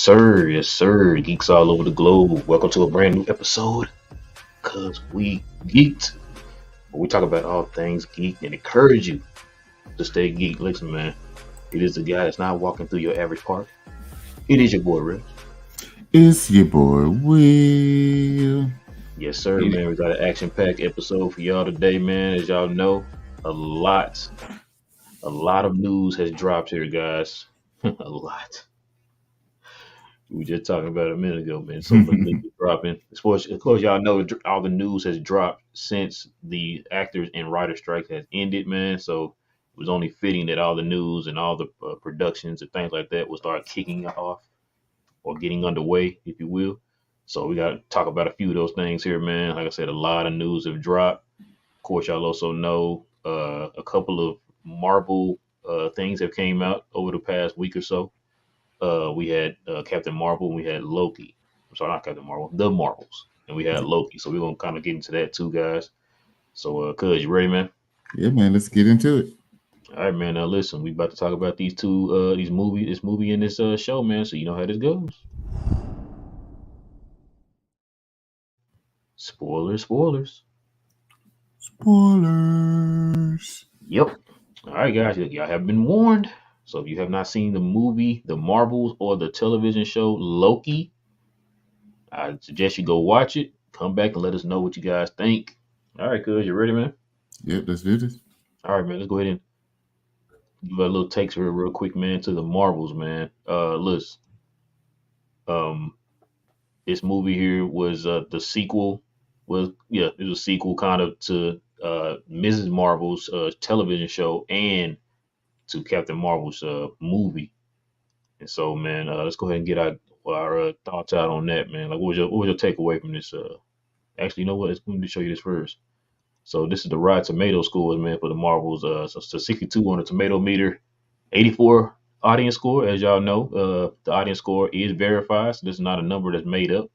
sir. Yes, sir. Geeks all over the globe. Welcome to a brand new episode. Cause we geeked. We talk about all things geek and encourage you to stay geek. Listen, man. It is the guy that's not walking through your average park. It is your boy, Rick. It's your boy Will. Yes, sir, man. We got an action-packed episode for y'all today, man. As y'all know, a lot, a lot of news has dropped here, guys. A lot. We were just talking about it a minute ago, man. So much news is dropping. Of course, y'all know all the news has dropped since the actors and writer strike has ended, man. So it was only fitting that all the news and all the productions and things like that will start kicking off or getting underway, if you will. So we got to talk about a few of those things here, man. Like I said, a lot of news have dropped. Of course, y'all also know a couple of Marvel things have came out over the past week or so. We had Captain Marvel and we had Loki. I'm sorry, not Captain Marvel, the Marvels. And we had Loki. So we're gonna kind of get into that too, guys. So cuz you ready, man? Yeah, man, let's get into it. All right, man. Now listen, we about to talk about this movie and this show, man. So you know how this goes. Spoilers, spoilers. Spoilers. Yep. All right, guys, y'all have been warned. So if you have not seen the movie, The Marvels, or the television show Loki, I suggest you go watch it. Come back and let us know what you guys think. All right, cuz you ready, man? Yep, let's do this. All right, man. Let's go ahead and give a little takes real quick, man, to the Marvels, man. Listen, um, this movie here was the sequel. It was a sequel kind of to Mrs. Marvel's television show and to Captain Marvel's movie. And so, man, let's go ahead and get our thoughts out on that, man. Like, what was your takeaway from this? Actually, you know what? Let me show you this first. So this is the Rotten Tomato scores, man, for the Marvels. So it's a 62 on the tomato meter, 84 audience score. As y'all know, the audience score is verified, so this is not a number that's made up.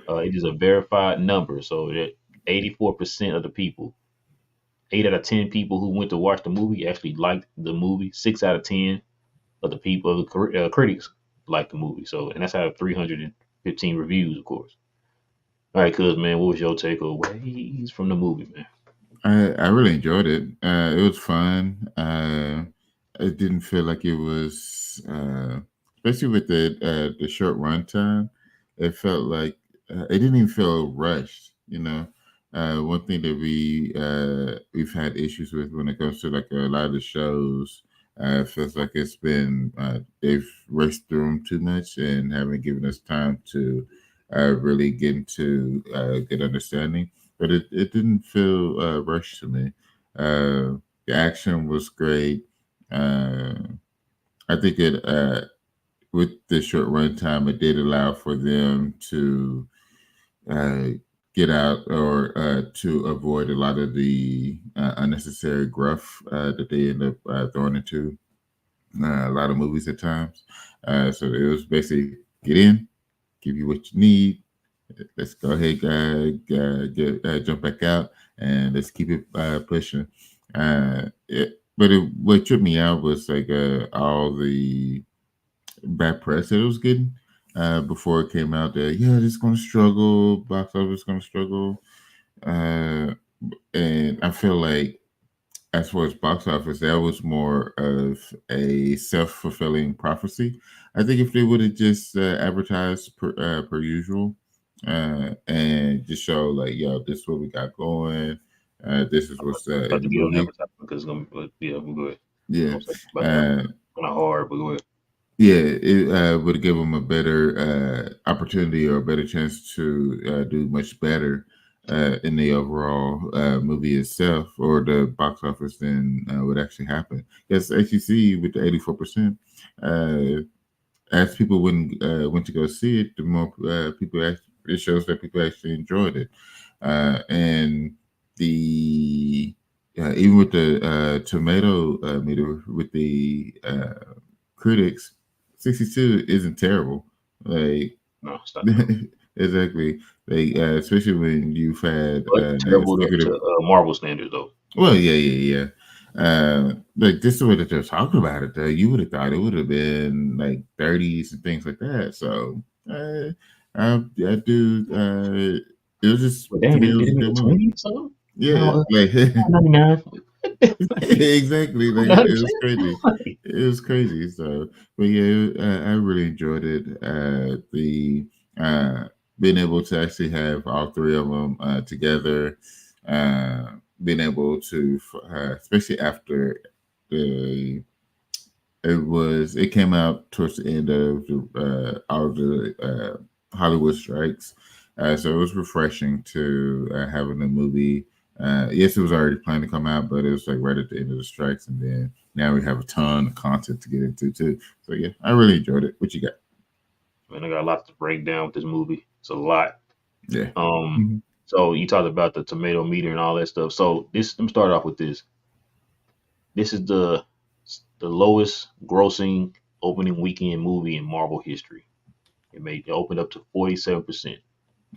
It is a verified number. So that 84% of the people, 8 out of 10 people who went to watch the movie actually liked the movie. 6 out of 10 of the people, critics, liked the movie. So, and that's out of 315 reviews, of course. All right, cuz man, what was your takeaways from the movie, man? I really enjoyed it. It was fun. It didn't feel like it was, especially with the short runtime. It felt like it didn't even feel rushed. One thing that we've had issues with when it comes to like a lot of the shows. It feels like it's been they've rushed through them too much and haven't given us time to really get into good understanding. But it didn't feel rushed to me. The action was great. Uh, I think it with the short runtime, it did allow for them to uh, get out or to avoid a lot of the unnecessary gruff that they end up throwing into a lot of movies at times. So it was basically get in, give you what you need. Let's go ahead, jump back out, and let's keep it pushing. What tripped me out was like all the bad press that it was getting before it came out. That this is going to struggle, box office going to struggle, uh, and I feel like as far as box office, that was more of a self-fulfilling prophecy. I think if they would have just advertised per usual and just show like, yo, this is what we got going. This is what's About in to the get on movie. advertisement because it's gonna, but yeah, we'll go ahead. Yeah, I'm saying about that uh, kind of hard, but go ahead. yeah, it would give them a better opportunity or a better chance to do much better in the overall movie itself or the box office than would actually happen. Yes, as you see with the 84%, uh, as people went to go see it, the more people actually, it shows that people actually enjoyed it, and the even with the tomato meter with the critics, 62 isn't terrible. Like No, it's not terrible. exactly, like especially when you've had But terrible to consecutive. Marvel standards, though. Well, yeah. Like this is the way that they're talking about it. Though you would have thought it would have been like 30s and things like that. So I do. It was just But to dang, me, it did was it a make good a movie. 20 or something? Yeah, No, like 99. exactly. Like it was 100%. crazy. It was crazy. So, but yeah, I really enjoyed it. The uh, being able to actually have all three of them together, uh, being able to, especially after the it came out towards the end of all of the Hollywood strikes, so it was refreshing to have a new movie. Yes, it was already planned to come out, but it was like right at the end of the strikes, and then now we have a ton of content to get into too. So yeah, I really enjoyed it. What you got? Man, I got a lot to break down with this movie. It's a lot. Yeah. Um, Mhm. so you talked about the tomato meter and all that stuff. So let me start off with this. This is the lowest grossing opening weekend movie in Marvel history. It opened up to 47%.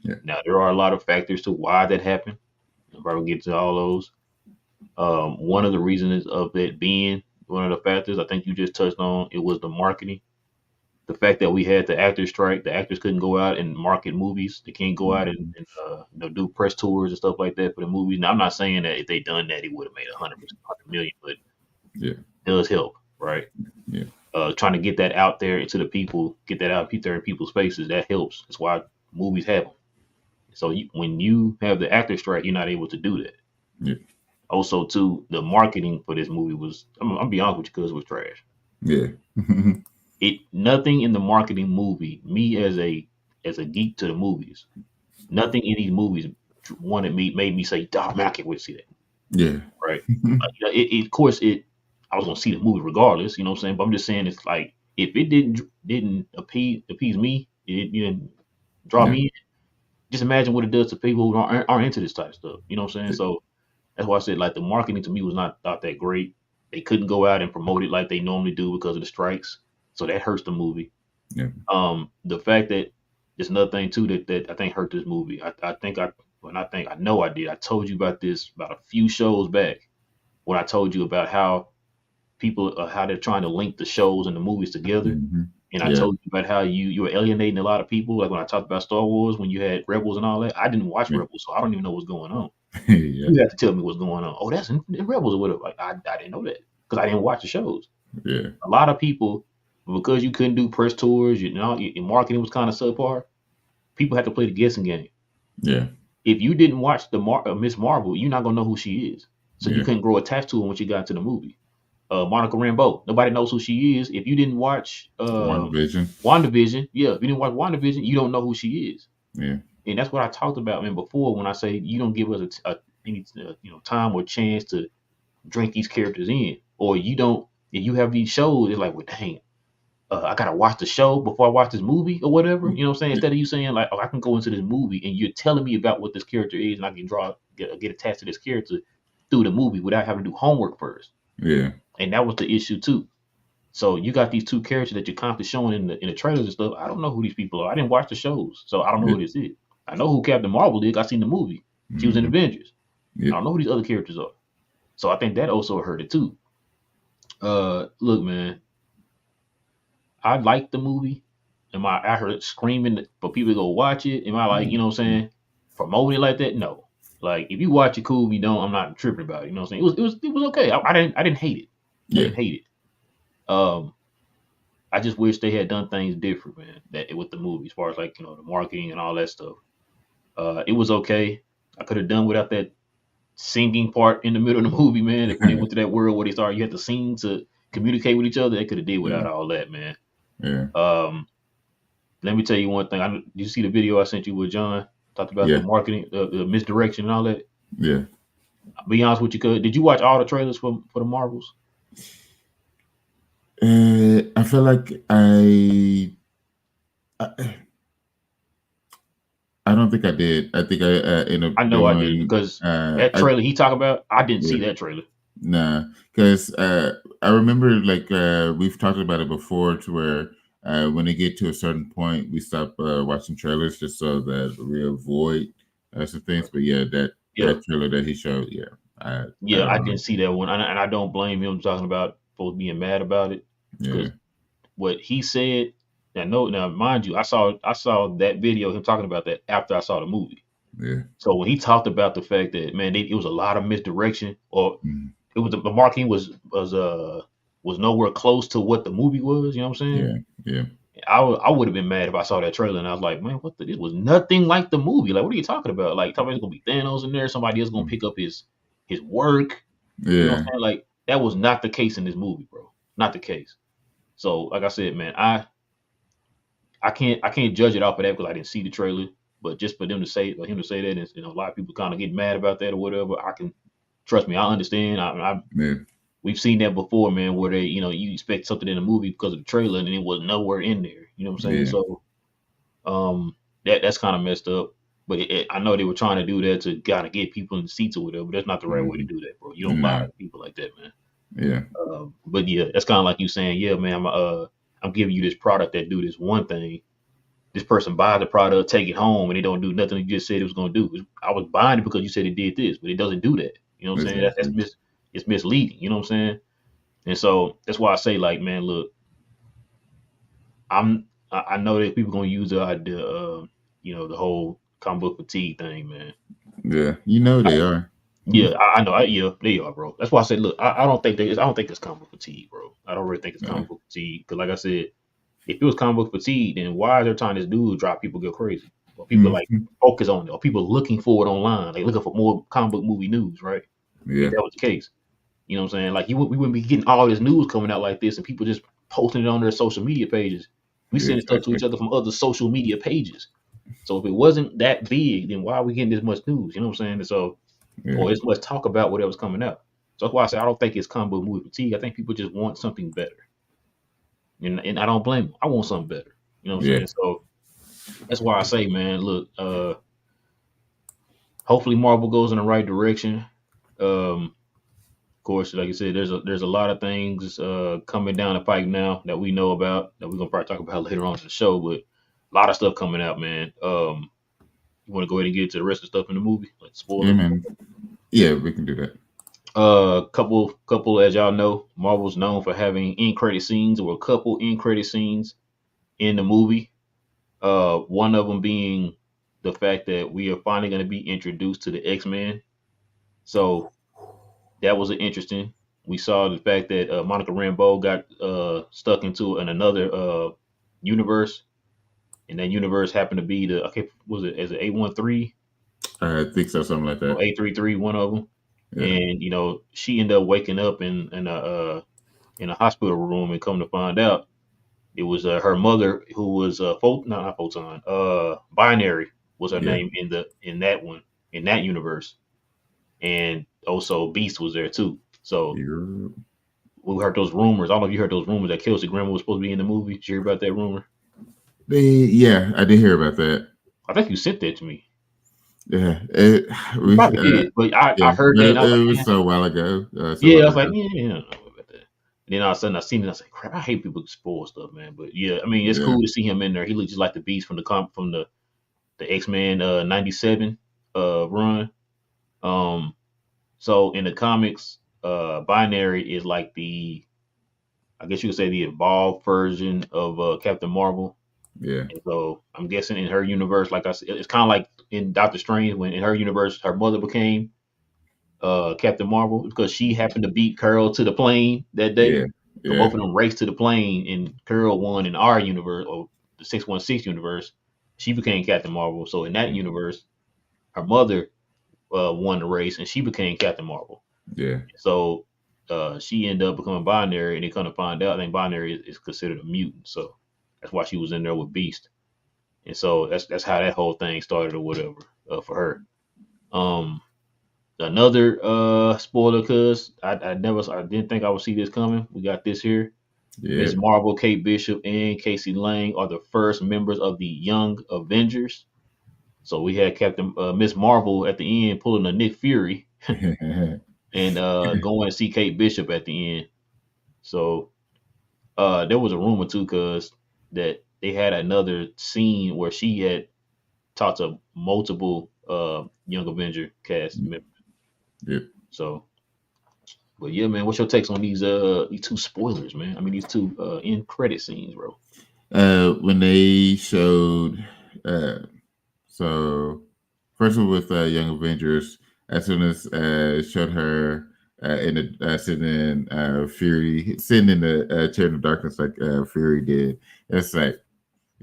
Yeah. Now there are a lot of factors to why that happened. I'll probably get to all those. One of the reasons of that being one of the factors I think you just touched on, it was the marketing. The fact that we had the actors strike, the actors couldn't go out and market movies. They can't go out Mhm. and do press tours and stuff like that for the movies. Now I'm not saying that if they done that, it would have made 100 million, but it Yeah. does help, right? Yeah. Trying to get that out there into the people, get that out there in people's faces, that helps. That's why movies have them. So when you have the actor strike, you're not able to do that. Yeah. Also, too, the marketing for this movie was, I'm gonna be honest with you, cause it was trash. Yeah. It nothing in the marketing movie, me as a geek to the movies, nothing in these movies wanted me made me say, "Dog, man, I can't wait to see that." Yeah. Right? Of course, I was gonna see the movie regardless. You know what I'm saying? But I'm just saying, it's like if it didn't appease me, it didn't draw Yeah. me in. Just imagine what it does to people who aren't into this type of stuff. You know what I'm saying? So that's why I said like the marketing to me was not that great. They couldn't go out and promote it like they normally do because of the strikes, so that hurts the movie. Yeah. The fact that there's another thing too that I think hurt this movie. I think I know I did. I told you about this about a few shows back when I told you about how people how they're trying to link the shows and the movies together. Hmm. And I Yeah. told you about how you were alienating a lot of people. Like when I talked about Star Wars, when you had Rebels and all that, I didn't watch Yeah. Rebels, so I don't even know what's going on. Yeah. You have to tell me what's going on. Oh, that's in Rebels or whatever. Like I didn't know that because I didn't watch the shows. Yeah. A lot of people, because you couldn't do press tours, your marketing was kind of subpar. People have to play the guessing game. Yeah. If you didn't watch the Miss Marvel, you're not gonna know who she is. So you Yeah. couldn't grow attached to her once you got into the movie. Monica Rambeau, nobody knows who she is. If you didn't watch One Vision. WandaVision, yeah, if you didn't watch WandaVision, you don't know who she is. Yeah. And that's what I talked about, man, before when I say you don't give us any time or chance to drink these characters in, or you don't. If you have these shows, it's like, well, dang, I gotta watch the show before I watch this movie or whatever. You know what I'm saying? Yeah. Instead of you saying like, oh, I can go into this movie and you're telling me about what this character is, and I can get attached to this character through the movie without having to do homework first. Yeah. And that was the issue too. So you got these two characters that you're constantly showing in the trailers and stuff. I don't know who these people are. I didn't watch the shows, so I don't know Yeah. who this is. I know who Captain Marvel is. I seen the movie. She was in Hmm. Avengers. I Yeah. don't know who these other characters are. So I think that also hurt it too. Look, man, I liked the movie. I heard it screaming for people to go watch it? Am I like, you know what I'm saying, promoting it like that? No. Like if you watch it, cool. If you don't, I'm not tripping about it. You know what I'm saying? It was okay. I didn't hate it. I Yeah. didn't hate it. I just wish they had done things different, man. That with the movie, as far as like the marketing and all that stuff. It was okay. I could have done without that singing part in the middle of the movie, man. Like when they went to that world where they started, you had to sing to communicate with each other. They could have did Yeah. without all that, man. Yeah. Um, Let me tell you one thing. Did you see the video I sent you with John? Talked about the Yeah. marketing, the misdirection, and all that. Yeah. I'll be honest with you, cuz did you watch all the trailers for the Marvels? I feel like I I don't think I did. I think I ended I up know I did doing. because that I trailer he talked about, I didn't Yeah. see that trailer. Nah, because I remember like we've talked about it before, to where when they get to a certain point, we stop watching trailers just so that we avoid some things. But yeah, that Yeah, trailer that he showed, yeah, I Yeah, I don't know. didn't see that one, and I don't blame him talking about folks being mad about it Yeah, because what he said. Now, mind you, I saw that video him talking about that after I saw the movie. yeah, So when he talked about the fact that man, it was a lot of misdirection, or mm, it was the marketing was nowhere close to what the movie was. You know what I'm saying? yeah, yeah, I would have been mad if I saw that trailer and I was like, man, what the, this was nothing like the movie. Like, what are you talking about? Like, talking about there's gonna be Thanos in there, somebody else gonna mm, pick up his work. You know what yeah, I'm saying? Like, that was not the case in this movie, bro. Not the case. So, like I said, man, I can't judge it off of that because I didn't see the trailer. But just for them to say, for him to say that, and a lot of people kind of get mad about that or whatever, I can trust me. I understand. yeah, We've seen that before, man, where they, you expect something in a movie because of the trailer and it was nowhere in there. You know what I'm saying? yeah, So, that's kind of messed up. But I know they were trying to do that to kind of get people in the seats or whatever. But that's not the right way to hmm, do that, bro. You don't lie no, to people like that, man. yeah, But yeah, that's kind of like you saying, yeah, man, I'm giving you this product that do this one thing. This person buy the product, take it home, and they don't do nothing you just said it was going to do. I was buying it because you said it did this, but it doesn't do that. You know what I'm saying? exactly. It's misleading. You know what I'm saying? And so that's why I say, like, man, look, I know that people gonna use the idea, the whole comic book fatigue thing, man. Yeah, you know they are. Yeah, I know. Yeah, they are, bro. That's why I said, look, I don't think I don't think it's comic book fatigue, bro. I don't really think it's Yeah, comic book fatigue because, like I said, if it was comic book fatigue, then why is there time this dude drop people go crazy? Or people like mhm, focus on it, or people looking for it online, like looking for more comic book movie news, right? If yeah, that was the case, you know what I'm saying? Like we wouldn't be getting all this news coming out like this, and people just posting it on their social media pages. We yeah, sending stuff to exactly. each other from other social media pages. So if it wasn't that big, then why are we getting this much news? You know what I'm saying? And so, Yeah, or this much talk about whatever's coming out. So that's why I say I don't think it's comic book movie fatigue. I think people just want something better, and I don't blame them. I want something better. You know what I'm yeah, saying? So that's why I say, man, look, hopefully Marvel goes in the right direction. Of course, like I said, there's a lot of things coming down the pike now that we know about that we're gonna probably talk about later on in the show. But a lot of stuff coming out, man. You want to go ahead and get to the rest of the stuff in the movie, like yeah, spoilers and stuff? man. Yeah, we can do that. Couple, as y'all know, Marvel's known for having end credit scenes or a couple end credit scenes in the movie. One of them being the fact that we are finally going to be introduced to the X-Men. So that was an interesting. We saw the fact that Monica Rambeau got stuck into another universe, and that universe happened to be the okay, was it as an 813 I think so, something like or that. 833, one of them. Yeah, And she ended up waking up in a hospital room, and come to find out it was her mother who was not photon, binary was her yeah, name in that one, in that universe, and also Beast was there too. So yeah. we heard those rumors. I don't know if you heard those rumors that Kelsey Grammer was supposed to be in the movie. Did you hear about that rumor? Yeah, I did hear about that. I think you sent that to me. Yeah, You probably did, but I yeah, heard but that and I was it like, was man, so a while ago, so yeah, I long was like, ago. yeah, yeah, I don't know about that. And then all of a sudden I seen it, I was like, crap, I hate people who spoil stuff, man. But yeah, I mean, it's Yeah, cool to see him in there. He looks just like the Beast from the X Men '97 run. Um, so in the comics, Binary is like I guess you could say the evolved version of Captain Marvel. yeah, And so I'm guessing in her universe, like I said, it's kind of like in Doctor Strange when in her universe her mother became Captain Marvel because she happened to beat Carol to the plane that day. yeah, So yeah, both of them raced to the plane, and Carol won in our universe or the 616 universe. She became Captain Marvel. So in that mhm, universe, her mother won the race, and she became Captain Marvel. yeah, So she ended up becoming binary, and they kind of find out. I think binary is considered a mutant, so that's why she was in there with Beast, and so that's how that whole thing started or whatever for her. Um, Another spoiler, cause I didn't think I would see this coming. We got this here. yeah. Miss Marvel, Kate Bishop, and Casey Lang are the first members of the Young Avengers. So we had Captain Miss Marvel at the end pulling a Nick Fury and going to see Kate Bishop at the end. So there was a rumor too, cause that they had another scene where she had talked to multiple Young Avenger cast members. Yeah, So, but yeah, man, what's your takes on these two spoilers, man? I mean, these two end credit scenes, bro. When they showed, uh, so first of all, with Young Avengers, as soon as it showed her in the sitting in Fury, sitting in the chair in the darkness like Fury did, it's like,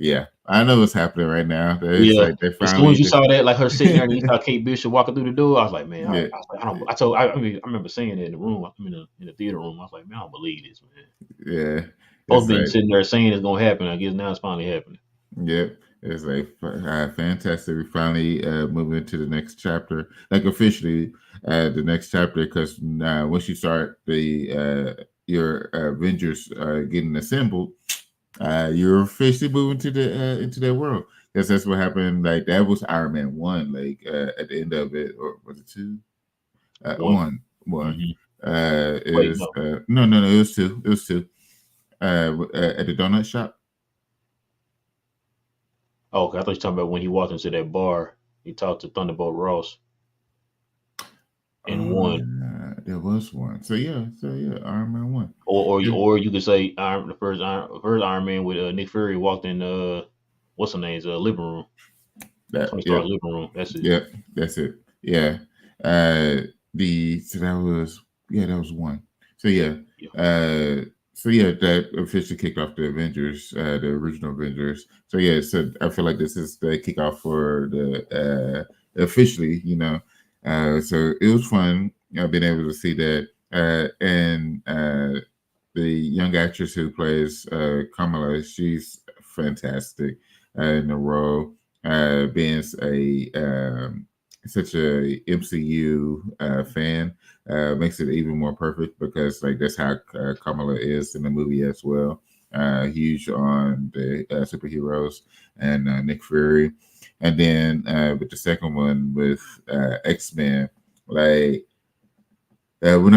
yeah, I know what's happening right now. It's Yeah. like they As soon as finally you just, saw that, like her sitting there, and you saw Kate Bishop walking through the door, I was like, man, yeah, I was like, I don't. I mean, I remember saying it in the room. I'm in the theater room. I was like, man, I don't believe this, man. yeah, Both it's been like, sitting there saying it's gonna happen. I guess now it's finally happening. yep. It's like fantastic. We finally moving to the next chapter, like officially the next chapter, because once you start the your Avengers getting assembled, you're officially moving to the into their world. Because that's what happened. Like that was Iron Man 1. Like at the end of it, or was it two? One. One, one. Hmm. Wait, Is no. no, no, no. It was two. It was two. At the donut shop. Oh, okay, I thought you were talking about when he walked into that bar. He talked to Thunderbolt Ross in Oh one, yeah, there was one. So yeah, Iron Man 1. And or you could say the first Iron Man with Nick Fury walked in what's her name's living room, that, Tony yep, Stark's living room. That's it. yep, that's it. Yeah. Uh the so that was yeah, that was one. So yeah. Yeah, Uh so yeah, that officially kicked off the Avengers, the original Avengers. So yeah, so I feel like this is the kickoff for the officially, you know. So it was fun being able to see that. And the young actress who plays Kamala, she's fantastic in the role. Being a such a MCU fan makes it even more perfect because like that's how Kamala is in the movie as well. Huge on the superheroes and Nick Fury, and then with the second one with X Men, like I went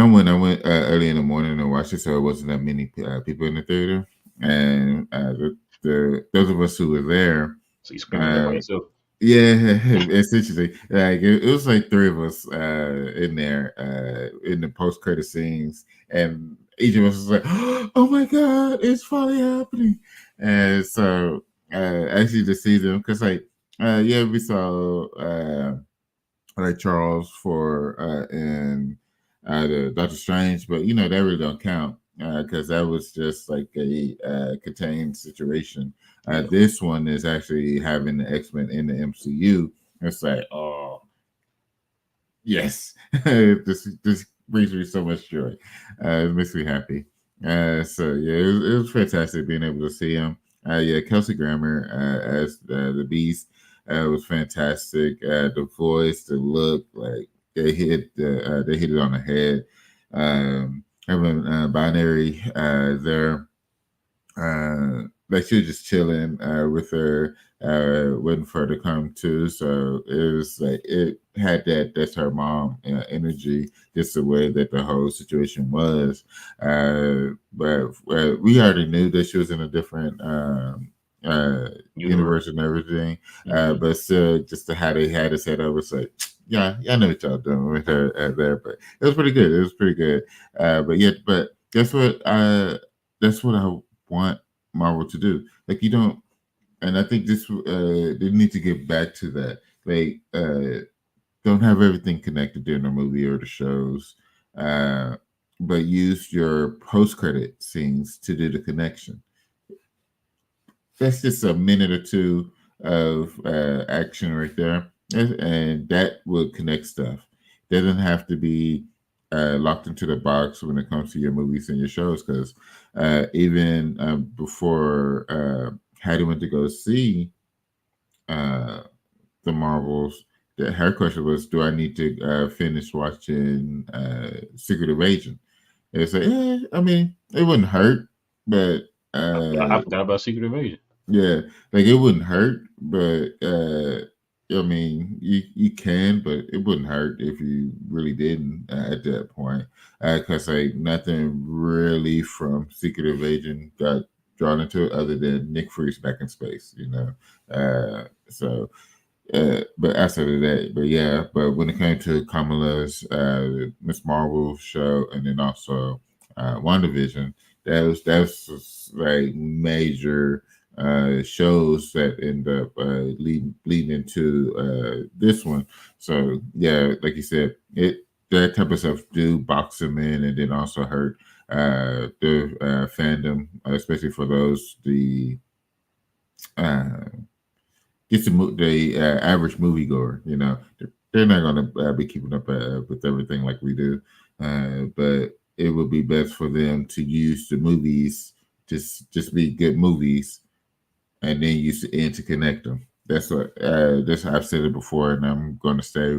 early in the morning and watched it, so it wasn't that many people in the theater. And the those of us who were there, so he's screaming there by uh, himself. yeah, essentially, like it was like three of us in there in the post credit scenes, and each of us was like, "Oh my god, it's finally happening!" And so actually to see them, because like yeah, we saw. Like Charles for and the Doctor Strange, but you know that really don't count because that was just like a contained situation. Yeah, This one is actually having the X Men in the MCU. It's like, oh yes, this brings me so much joy. It makes me happy. So yeah, it was fantastic being able to see him. Yeah, Kelsey Grammer as the Beast was fantastic. The voice, the look, like they hit it on the head. Having binary there like she was just chilling with her, waiting for her to come to. So it was like it had that that's her mom energy, just the way that the whole situation was. But we already knew that she was in a different universe. universe and everything. Hmm. But still, just the, how they had it set up was like. Yeah, I know what y'all doing with her there, but it was pretty good. It was pretty good. But yeah, but guess what? That's what I want Marvel to do. Like you don't, and I think this they need to get back to that. Like don't have everything connected during the movie or the shows, uh, but use your post credit scenes to do the connection. That's just a minute or two of action right there, and that will connect stuff. Doesn't have to be locked into the box when it comes to your movies and your shows, because even before Hattie went to go see uh, the Marvels, that her question was, "Do I need to finish watching Secret Invasion?" And it's like, I mean, it wouldn't hurt, but I forgot about Secret Invasion. yeah, like it wouldn't hurt, but I mean, you can, but it wouldn't hurt if you really didn't at that point, because like nothing really from Secret Invasion got drawn into it other than Nick Fury's back in space, you know. So But outside of that, but yeah, but when it came to Kamala's Miss Marvel show, and then also WandaVision, that was like major shows that end up leading into this one. So yeah, like you said, it that type of stuff do box them in, and then also hurt the fandom, especially for those uh, the average moviegoer. You know, they're not going to be keeping up with everything like we do, but it would be best for them to use the movies just be good movies, and then use the end to connect them. That's I've said it before, and I'm going to stay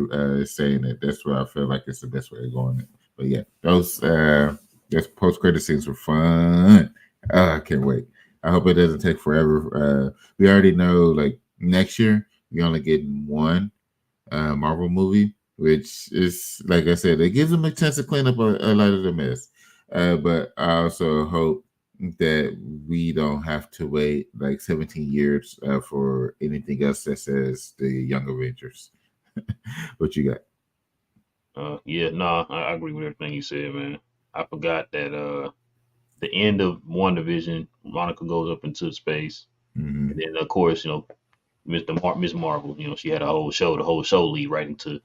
saying it. That's what I feel like it's the best way of going. It. But yeah, those post credit scenes were fun. I can't wait. I hope it doesn't take forever. We already know, like next year, we only get one Marvel movie, which is like I said, it gives them a chance to clean up a lot of the mess. But I also hope that we don't have to wait like 17 years for anything else that says the Young Avengers. What you got? Yeah, nah, I agree with everything you said, man. I forgot that the end of one division, Monica goes up into space, and Hmm. then of course, Miss Marvel, she had a whole show, the whole show lead right into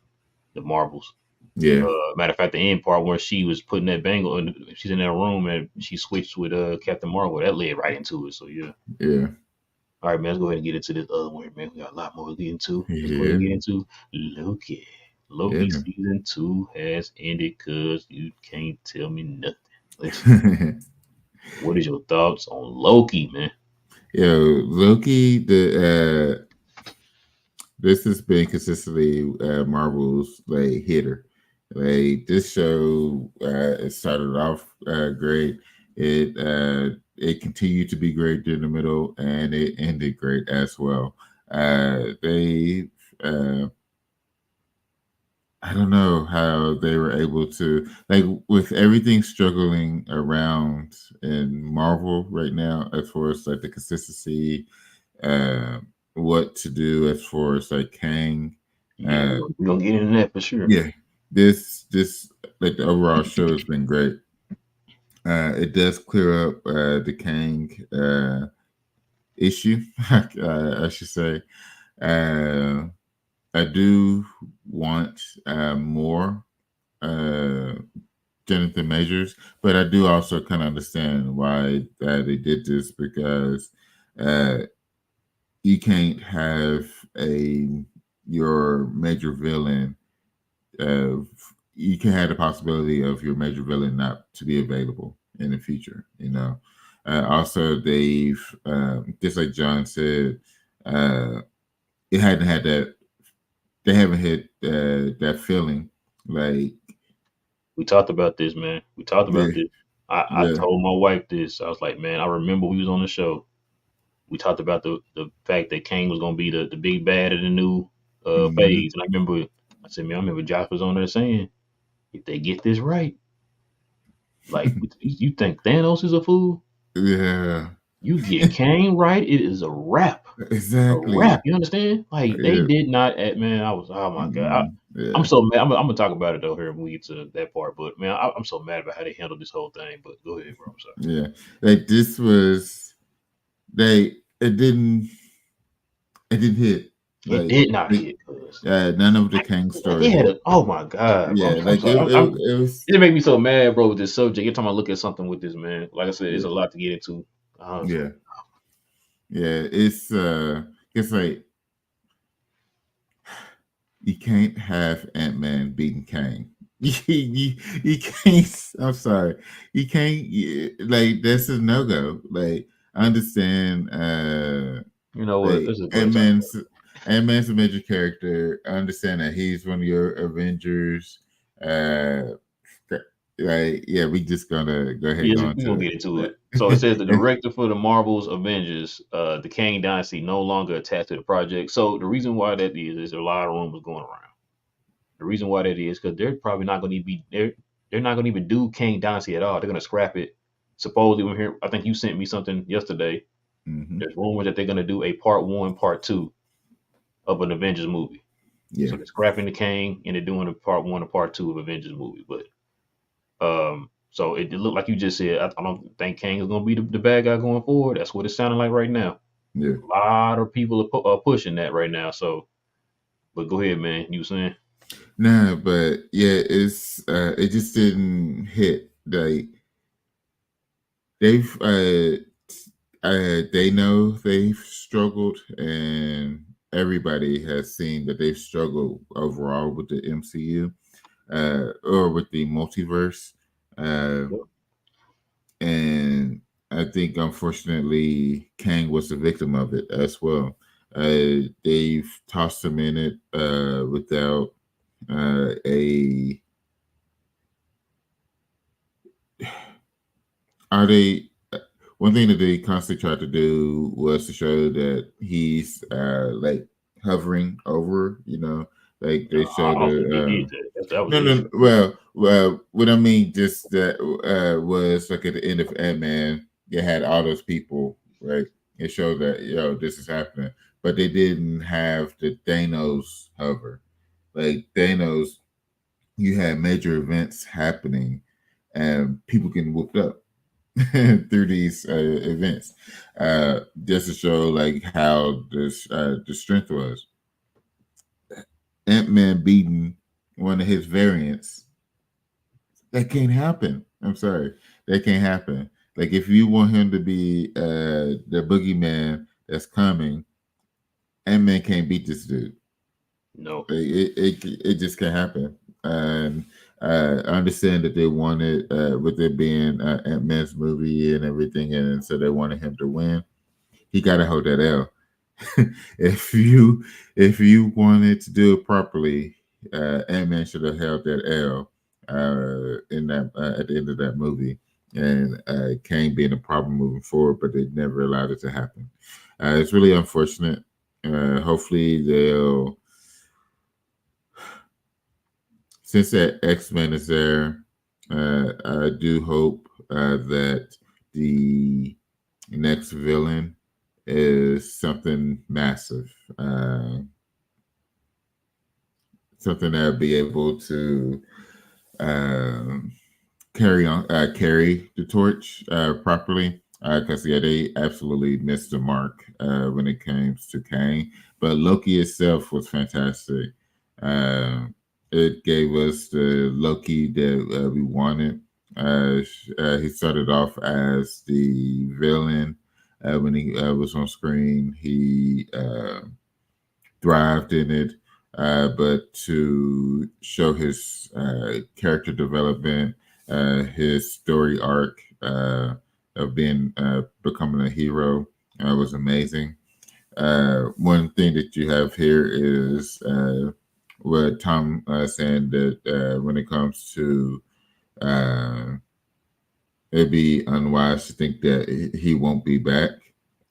the Marvels. Yeah, Matter of fact, the end part where she was putting that bangle, and she's in that room, and she switched with Captain Marvel, that led right into it. So yeah. yeah, All right, man. Let's go ahead and get into this other one, man. We got a lot more to get into. Let's go ahead yeah, and get into Loki. Loki yeah. season 2 has ended because you can't tell me nothing. Listen, what is your thoughts on Loki, man? Yo, Loki, the this has been consistently Marvel's like hitter. Like this show, it started off great. It continued to be great during the middle, and it ended great as well. They I don't know how they were able to, like, with everything struggling around in Marvel right now as far as like the consistency, uh, what to do as far as like Kang. Yeah, Uh, we're gonna get into that for sure. yeah, this like the overall show has been great. It does clear up the Kang issue, I should say. Uh, I do want more uh, Jonathan Majors, but I do also kind of understand why they did this because uh, you can't have a your major villain of you can have the possibility of your major villain not to be available in the future. You know, also they've just like John said, uh, it hadn't had that. They haven't had that feeling like We talked about this, man. We talked about the this. I the told my wife this. I was like, man, I remember we was on the show. We talked about the fact that Kang was gonna be the big bad of the new mhm, phase. And I said, man, I remember Josh was on there saying, if they get this right, like you think Thanos is a fool? yeah, You get Kane right, it is a wrap. A wrap. exactly, You understand? Like they yeah, did not. Man, I was. Oh my god. I'm yeah, so mad. I'm gonna talk about it though here when we get to that part. But man, I'm so mad about how they handled this whole thing. But go ahead, bro. I'm sorry. yeah. Like this was they it didn't hit It like did not hit, cuz. none of the Kang They story had hit. a. Oh my god, bro. Yeah, I'm like sorry. it was It make me so mad, bro, with this subject. Every time I look at something with this, man. Like I said, it's yeah, a lot to get into. Honestly, yeah, yeah. It's like you can't have Ant Man beating Kang. You can't. I'm sorry. You can't. Like that's a no go. Like I understand. you know what? Like Let's just go ahead and talk about Ant Man's a major character. I understand that he's one of your Avengers. Uh, like yeah, we just gonna go ahead and Yes, go we're gonna into get into that. it. So it says the director for the Marvel's Avengers, the Kang Dynasty, no longer attached to the project. So the reason why that is there a lot of rumors going around. The reason why that is because they're probably not going to be they're not going to even do Kang Dynasty at all. They're going to scrap it. Supposedly, when here, I think you sent me something yesterday. Hmm. There's rumors that they're going to do a part one, part two. of an Avengers movie. Yeah, So they're scrapping the Kang and they're doing a part one or part two of Avengers movie. But so it looked like you just said. I don't think Kang is gonna be the bad guy going forward. That's what it's sounding like right now. yeah. A lot of people are pushing that right now. So, but go ahead, man. You were saying? Nah, but yeah, it just didn't hit. Like they've they know they've struggled, and everybody has seen that they've struggled overall with the MCU, or with the multiverse. Uh, Yep. and I think unfortunately Kang was a victim of it as well. They've tossed him in it without a. Are they? One thing that they constantly tried to do was to show that he's like hovering over. Like they I showed don't think they the. did that. That was No, just no. Well. What I mean, just that was like at the end of Ant Man, they had all those people, right? It showed that this is happening, but they didn't have the Thanos hover. Like Thanos, you had major events happening, and people getting whooped up through these events, just to show like how the strength was. Ant Man beating one of his variants. That can't happen. I'm sorry. That can't happen. Like if you want him to be the boogeyman that's coming, Ant Man can't beat this dude. no, It just can't happen. And I understand that they wanted, with it being Ant Man's movie and everything, and so they wanted him to win. He got to hold that L. if you wanted to do it properly, Ant Man should have held that L in that at the end of that movie, and Kane being a problem moving forward, but they never allowed it to happen. It's really unfortunate. Hopefully, they'll since that X Men is there. I do hope that the next villain is something massive, something that'll be able to um, carry the torch properly. Because yeah, they absolutely missed the mark when it comes to Kang. But Loki itself was fantastic. Uh, it gave us the Loki that we wanted. He started off as the villain. When he was on screen, he thrived in it. But to show his character development, his story arc of being becoming a hero was amazing. One thing that you have here is what Tom saying that when it comes to uh, it'd be unwise to think that he won't be back,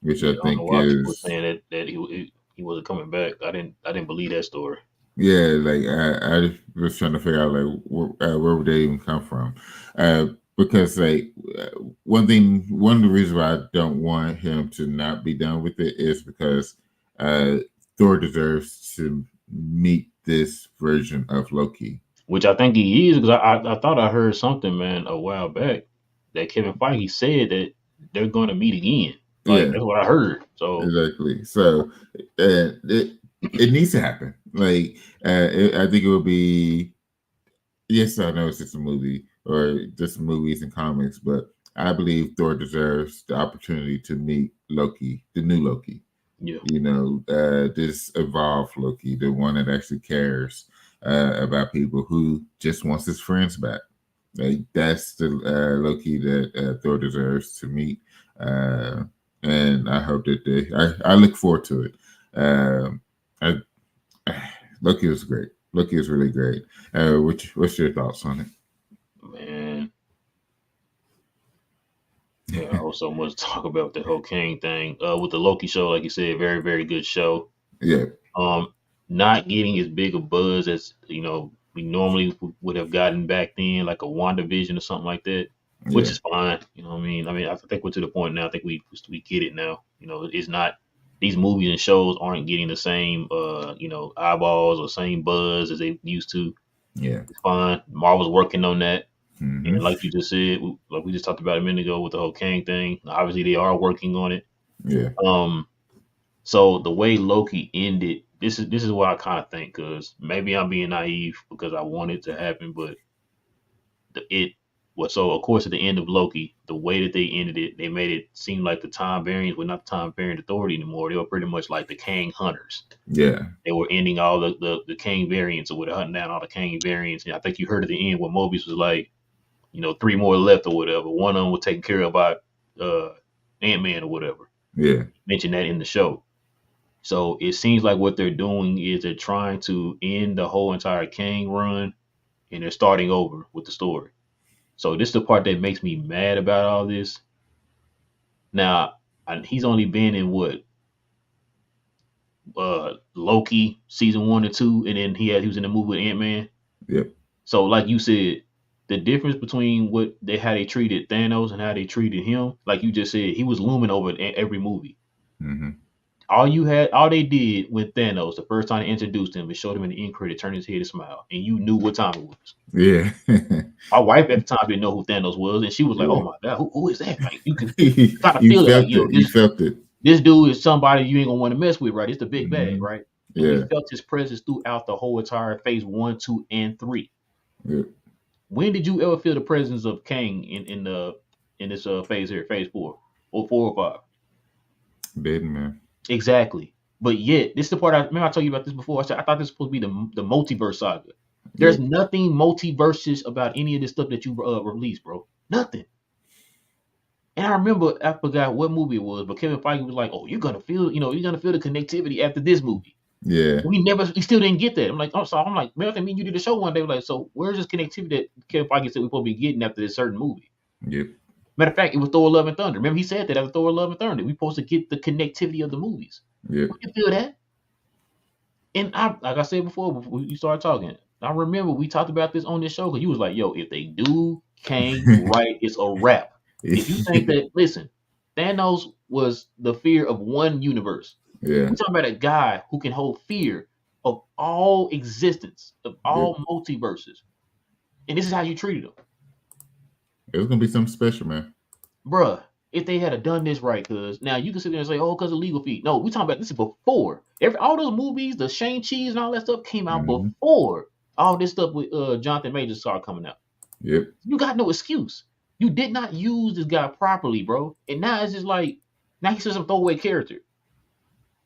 which I yeah, I don't know think why people were is saying that he wasn't coming back. I didn't believe that story. yeah. Like I was trying to figure out like where would they even come from, because like one of the reasons why I don't want him to not be done with it is because uh, Thor deserves to meet this version of Loki. Which I think he is because I thought I heard something, man, a while back that Kevin Feige said that they're going to meet again. Like Yeah, that's what I heard. So exactly. So it needs to happen. Like I think it would be. Yes, I know it's just a movie or just movies and comics, but I believe Thor deserves the opportunity to meet Loki, the new Loki. yeah, This evolved Loki, the one that actually cares about people, who just wants his friends back. Like that's the Loki that Thor deserves to meet, uh, and I hope that I look forward to it. Um, I, Loki was great. Loki is really great. What's your thoughts on man. Yeah, I was so much to talk about the whole Kang thing. With the Loki show, like you said, very, very good show. it? Um, not getting as big a buzz as we normally would have gotten back then, like a WandaVision or something like that, which Yeah, is fine. You know what I mean? I think we're to the point now. I think we get it now. It's not. these movies and shows aren't getting the same eyeballs or same buzz as they used to. Yeah. It's fine. Marvel's working on that. Hmm. And like you just said, like we just talked about a minute ago with the whole Kang thing, obviously they are working on it. Yeah. Um, so the way Loki ended, this is what I kind of think, because maybe I'm being naive because I want it to happen, but it was so. Of course, at the end of Loki, the way that they ended it, they made it seem like the time variants were not the time variant authority anymore. They were pretty much like the Kang hunters. Yeah. They were ending all the Kang variants, or were hunting down all the Kang variants. And I think you heard at the end where Mobius was like, three more left or whatever. One of them was taken care of by uh, Ant Man or whatever. Yeah. Mentioned that in the show. So it seems like what they're doing is they're trying to end the whole entire Kang run, and they're starting over with the story. So this is the part that makes me mad about all this. Now, he's only been in what Loki season 1 and 2, and then he was in the movie with Ant Man. Yep. So like you said, the difference between how they treated Thanos and how they treated him, like you just said, he was looming over every movie. Hmm. All they did with Thanos the first time they introduced him is showed him in the end credit, turn his head and smile, and you knew what time it was. Yeah. My wife at the time didn't know who Thanos was, and she was like, Yeah. "Oh my god, who is that?" Like you can kind of You feel it, like felt it. You this felt it. this dude is somebody you ain't gonna want to mess with, right? It's the big bad, Hmm. right? And we Yeah. felt his presence throughout the whole entire phase 1, 2, and 3. Yeah. When did you ever feel the presence of Kang in this phase here, phase 4 or 4 or 5? Dead man. Exactly. But yet, this is the part I remember I told you about this before. I said I thought this was supposed to be the multiverse saga. There's Yep. nothing multiverses about any of this stuff that you released, bro. Nothing. And I remember I forgot what movie it was, but Kevin Feige was like, "Oh, you're gonna feel the connectivity after this movie." Yeah. We still didn't get that. I'm like, I'm like, man, I mean, you did a show one day. Like, so where's this connectivity that Kevin Feige said we're supposed to be getting after this certain movie? Yep. Matter of fact, it was Thor: Love and Thunder. Remember, he said that after Thor: Love and Thunder, we're supposed to get the connectivity of the movies. Yep. We can feel that. And like I said before you started talking, I remember we talked about this on this show because you was like, yo, if they do Kang right, it's a wrap. If you think that, listen, Thanos was the fear of one universe. Yeah. We're talking about a guy who can hold fear of all existence, of Yep. all multiverses. And this is how you treated him. It was gonna be something special, man. Bruh, if they had done this right, cause now you can sit there and say, oh, because of legal fees. No, we talking about this is before. All those movies, the Shang-Chi's and all that stuff came out Hmm. before all this stuff with Jonathan Majors started coming out. Yep. You got no excuse. You did not use this guy properly, bro. And now it's just like, now he's just some throwaway character.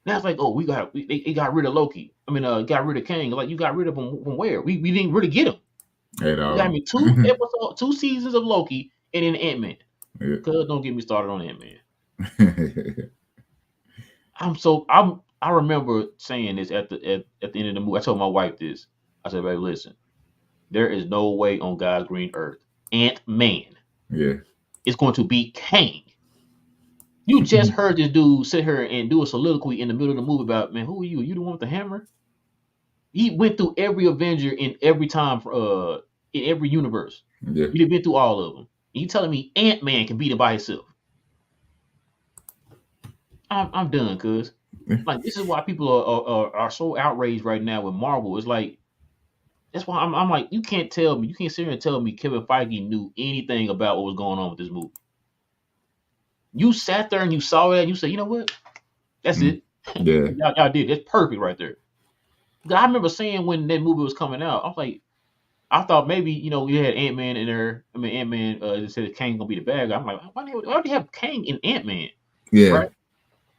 Now it's like, oh, they got rid of Loki. I mean, got rid of Kang. Like, you got rid of him from where? We didn't really get him. At You got all. me 2 episodes, 2 seasons of Loki, and then Ant-Man. Yep. Cause don't get me started on Ant-Man. I remember saying this at the end of the movie. I told my wife this. I said, baby, listen, there is no way on God's green earth Ant-Man Yeah. is going to beat Kang. You just heard this dude sit here and do a soliloquy in the middle of the movie about, man, who are you? You the one with the hammer? He went through every Avenger in every time in every universe. Yeah. You've been through all of them. And you telling me Ant-Man can beat him by himself? I'm done, cuz. Like, this is why people are so outraged right now with Marvel. It's like, that's why I'm like, you can't sit here and tell me Kevin Feige knew anything about what was going on with this movie. You sat there and you saw that and you said, you know what? That's Mm. it. Yeah. y'all did. That's perfect right there. I remember saying when that movie was coming out, I was like, I thought maybe, you had Ant-Man in there. I mean, Ant-Man said Kang gonna be the bad guy. I'm like, why do you have Kang in Ant-Man? Yeah. Right?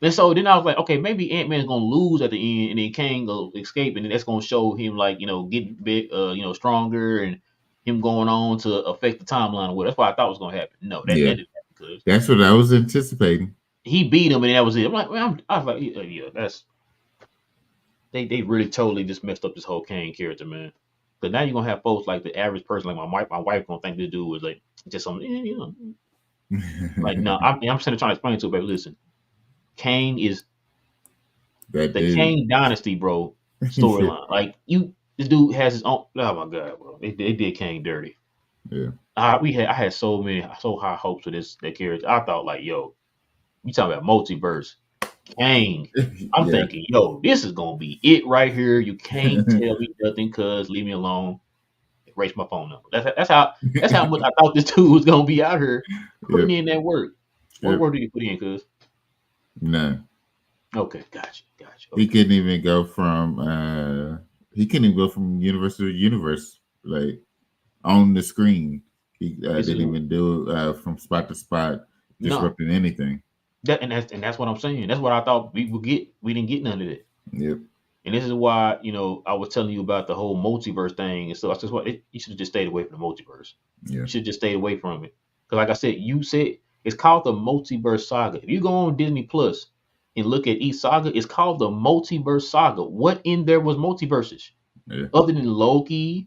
And so then I was like, okay, maybe Ant-Man's gonna lose at the end, and then Kang will escape, and then that's gonna show him, like, getting big, stronger, and him going on to affect the timeline or whatever. That's what I thought was gonna happen. No, that Yeah. didn't happen, because That's what I was anticipating. he beat him, and that was it. I'm like, I was like, yeah, that's they really totally just messed up this whole Kang character, man. Because now you're gonna have folks like the average person, like my wife gonna think this dude was like just some, like, no, I'm sitting trying to explain to her, baby, listen, Kang is That the dude. Kang Dynasty, bro, storyline. Like, this dude has his own. Oh my god, bro, they did Kang dirty. Yeah. I had so high hopes for that character. I thought, like, yo, you talking about multiverse? Kang. I'm Yeah. thinking, yo, this is gonna be it right here. You can't tell me nothing, cuz leave me alone. Erase my phone number. That's how much I thought this dude was gonna be out here putting Yep. in that work. What Yep. work did you put in, cuz? No. Okay, gotcha. He Okay. couldn't even go from he couldn't even go from universe to universe like on the screen. He This is didn't even do from spot to spot, no disrupting anything. that's what I'm saying. That's what I thought we would get. We didn't get none of that. Yep. And this is why, I was telling you about the whole multiverse thing and stuff. I just you should have just stayed away from the multiverse. Yeah. You should just stay away from it. Because like I said, you said it's called the multiverse saga. If you go on Disney Plus and look at each saga, it's called the multiverse saga. What in there was multiverses? Yeah. Other than Loki,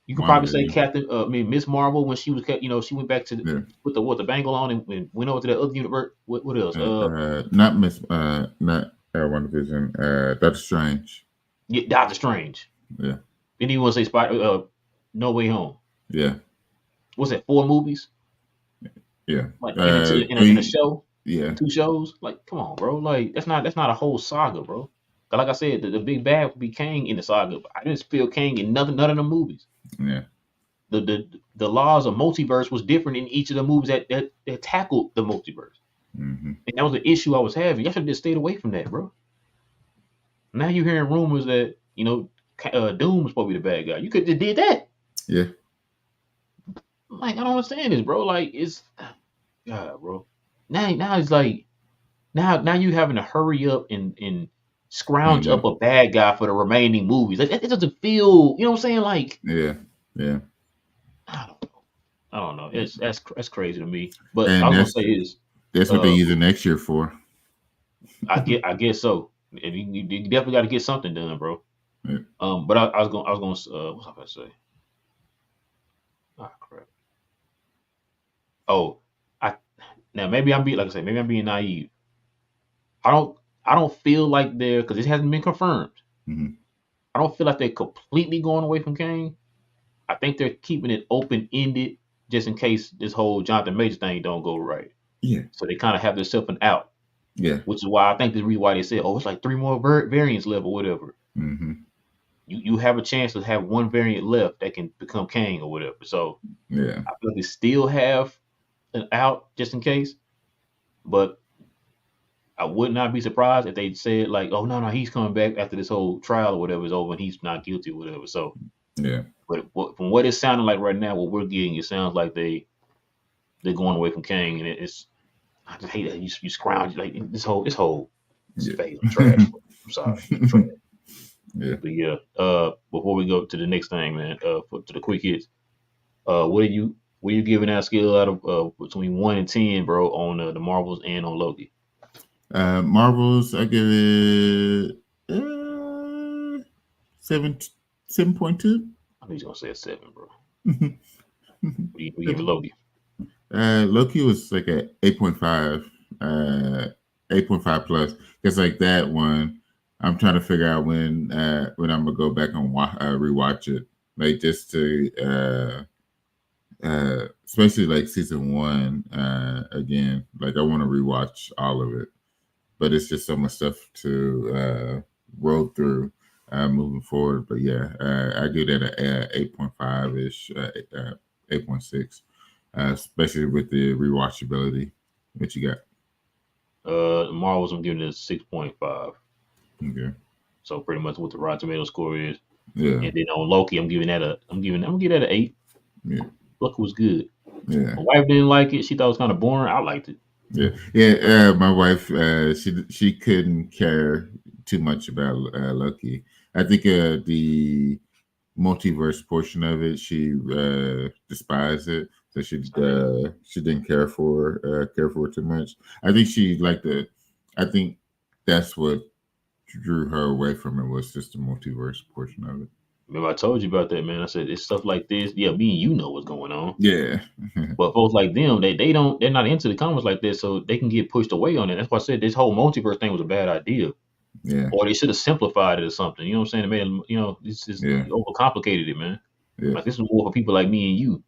you could probably say WandaVision. Captain, Miss Marvel when she was, she went back to Yeah. with the bangle on and went over to the other universe. What else? Not Miss not WandaVision. Doctor Strange. Yeah, Doctor Strange. Yeah. Didn't even want to say Spider. No Way Home. Yeah. What's that? 4 movies? Yeah. Like in a two, in a Three. show, Yeah. 2 shows? Like, come on, bro. Like that's not a whole saga, bro. 'Cause like I said, the big bad would be Kang in the saga. But I didn't feel Kang in none of the movies. Yeah. The laws of multiverse was different in each of the movies that tackled the multiverse. Hmm. And that was the issue I was having. Y'all should have just stayed away from that, bro. Now you're hearing rumors that, Doom was supposed to be the bad guy. You could have did that. Yeah. Like, I don't understand this, bro. Like, it's God, bro. Now it's like now you having to hurry up and scrounge Yeah. up a bad guy for the remaining movies. Like, it doesn't feel, you know what I'm saying? Like, Yeah. Yeah. I don't know. I don't know. That's crazy to me. But I And was gonna say is, that's what they uh, use it next year for. I guess so. And you definitely got to get something done, bro. Yeah. But I was gonna what's I gonna say? Oh crap. Oh, I now maybe I'm being like I said, maybe I'm being naive. I don't I don't feel like they're because it hasn't been confirmed. Hmm. I don't feel like they're completely going away from Kane. I think they're keeping it open ended just in case this whole Jonathan Major thing don't go right. Yeah. So they kind of have themselves an out, Yeah. which is why I think the reason why they said, "Oh, it's like 3 more variants left or whatever." Hmm. You have a chance to have one variant left that can become Kang or whatever. So Yeah. I feel like they still have an out just in case. But I would not be surprised if they said like, "Oh no, he's coming back after this whole trial or whatever is over and he's not guilty or whatever." So, Yeah. but from what it's sounding like right now, what we're getting, it sounds like they're going away from Kang, and it's I just hate that you scrounge like this whole is Yeah. fail trash. I'm sorry, trash. Yeah. But yeah, before we go to the next thing, man, to the quick hits, what are you giving that scale out of between 1 and 10, bro, on the Marvels and on Loki? Marvels, I give it 7 7.2. I think he's gonna say a 7, bro. Seven. We giving Loki. Loki was like a 8.5, 8.5 plus. Because like that one, I'm trying to figure out when I'm gonna go back and rewatch it, like just to especially like season one again. Like I want to rewatch all of it, but it's just so much stuff to roll through moving forward. But yeah, I give that a 8.5 ish, 8.6, especially with the rewatchability. What you got? Marvels, I'm giving it a 6.5. Okay. So pretty much what the Rotten Tomato score is. Yeah. And then on Loki, I'm gonna give that an 8. Yeah. Loki was good. Yeah. My wife didn't like it. She thought it was kind of boring. I liked it. Yeah. Yeah. My wife, she couldn't care too much about Loki. I think the multiverse portion of it, she despised it, so she didn't care for it too much. I think she liked the. I think that's what drew her away from it was just the multiverse portion of it. Remember I told you about that, man. I said it's stuff like this. Yeah, me and you know what's going on. Yeah. But folks like them, they're not into the comics like this, so they can get pushed away on it. That's why I said this whole multiverse thing was a bad idea. Yeah. Or they should have simplified it or something. You know what I'm saying? It made it, this is Yeah. overcomplicated it, man. Yeah. Like this is more for people like me and you.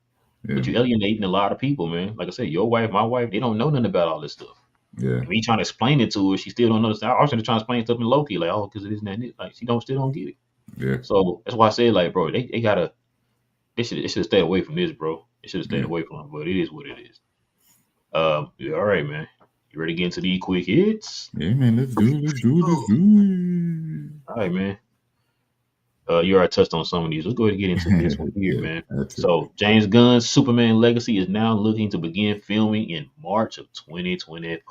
Yeah. But you alienating a lot of people, man. Like I said, your wife, my wife, they don't know nothing about all this stuff. Yeah. And me trying to explain it to her, she still don't understand. I was trying to explain stuff in Loki, like, oh, because it is that and this. Like she don't still don't get it. Yeah. So that's why I said, like, bro, they gotta they should have stayed away from this, bro. They should have stayed Yeah. away from it, but it is what it is. Yeah, all right, man. You ready to get into the quick hits? Yeah, man. Let's do it. Let's do it. Let's do All right, man. You already touched on some of these. Let's go ahead and get into this one it. here, Yeah. man. That's it. So James Gunn's Superman Legacy is now looking to begin filming in March of 2024.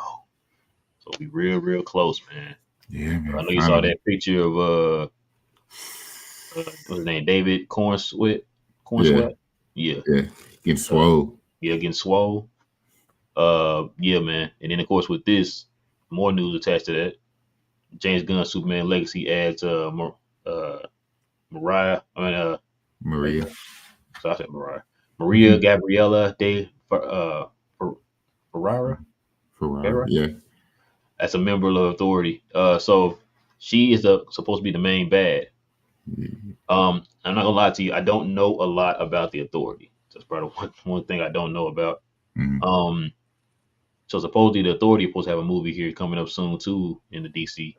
So we real close, man. Yeah, I man. know you saw Finally. that picture of what's his name, David Yeah. Cornsweat. Yeah, Yeah. Getting uh, swole. yeah, against Swole. Yeah, man. And then of course with this, more news attached to that. James Gunn's Superman Legacy adds uh Mariah. I mean how you Maria. say? So I said Mariah. Maria Gabriella de Ferrara. Ferrara. Ferrara Yeah. as a member of the Authority. So she is supposed to be the main bad. I'm not gonna lie to you. I don't know a lot about the Authority. That's probably one thing I don't know about. Mm-hmm. Um, so supposedly the Authority is supposed to have a movie here coming up soon too in the DCU.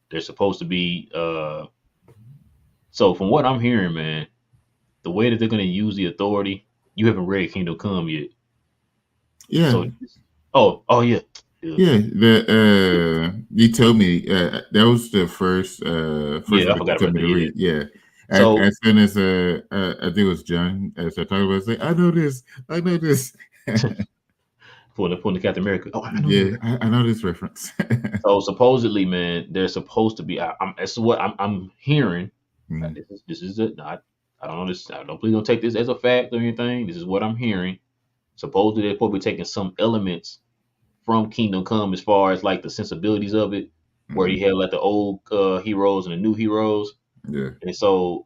They're supposed to be. So from what I'm hearing, man, the way that they're gonna use the Authority, you haven't read Kingdom Come yet. Yeah. So, oh yeah, yeah, Yeah. You told me that was the first yeah. I book you forgot told about me that. to Yeah. read. Yeah. So As soon as I think it was John as I talked about, I say, I know this. I know this. pulling the Captain America. Oh, I know Yeah, that. I know this reference. So supposedly, man, they're supposed to be. That's what I'm hearing. Mm, This is it. Not. I don't know this. I don't please don't take this as a fact or anything. This is what I'm hearing. Supposedly, they're probably taking some elements from Kingdom Come as far as like the sensibilities of it, where mm, you have like the old heroes and the new heroes, yeah. and so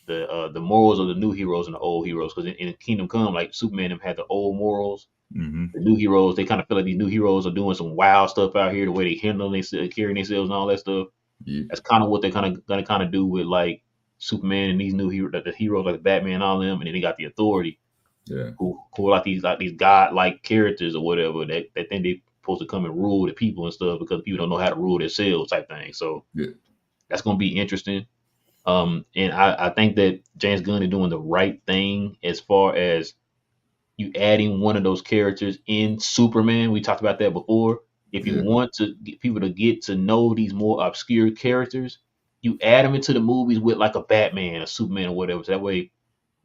the morals of the new heroes and the old heroes. Because in Kingdom Come, like Superman, them had the old morals. Hmm. The new heroes, they kind of feel like these new heroes are doing some wild stuff out here, the way they handle themselves, carrying themselves, and all that stuff. Yeah. That's kind of what they're gonna kind of do with like Superman and these new heroes, the heroes like Batman, and all them, and then they got the Authority, Yeah. who are like these god like characters or whatever that think they supposed to come and rule the people and stuff because people don't know how to rule themselves type thing. So Yeah. that's gonna be interesting. And I think that James Gunn is doing the right thing as far as you adding one of those characters in Superman. We talked about that before. If you Yeah. want to get people to get to know these more obscure characters, you add them into the movies with like a Batman, a Superman, or whatever. So that way,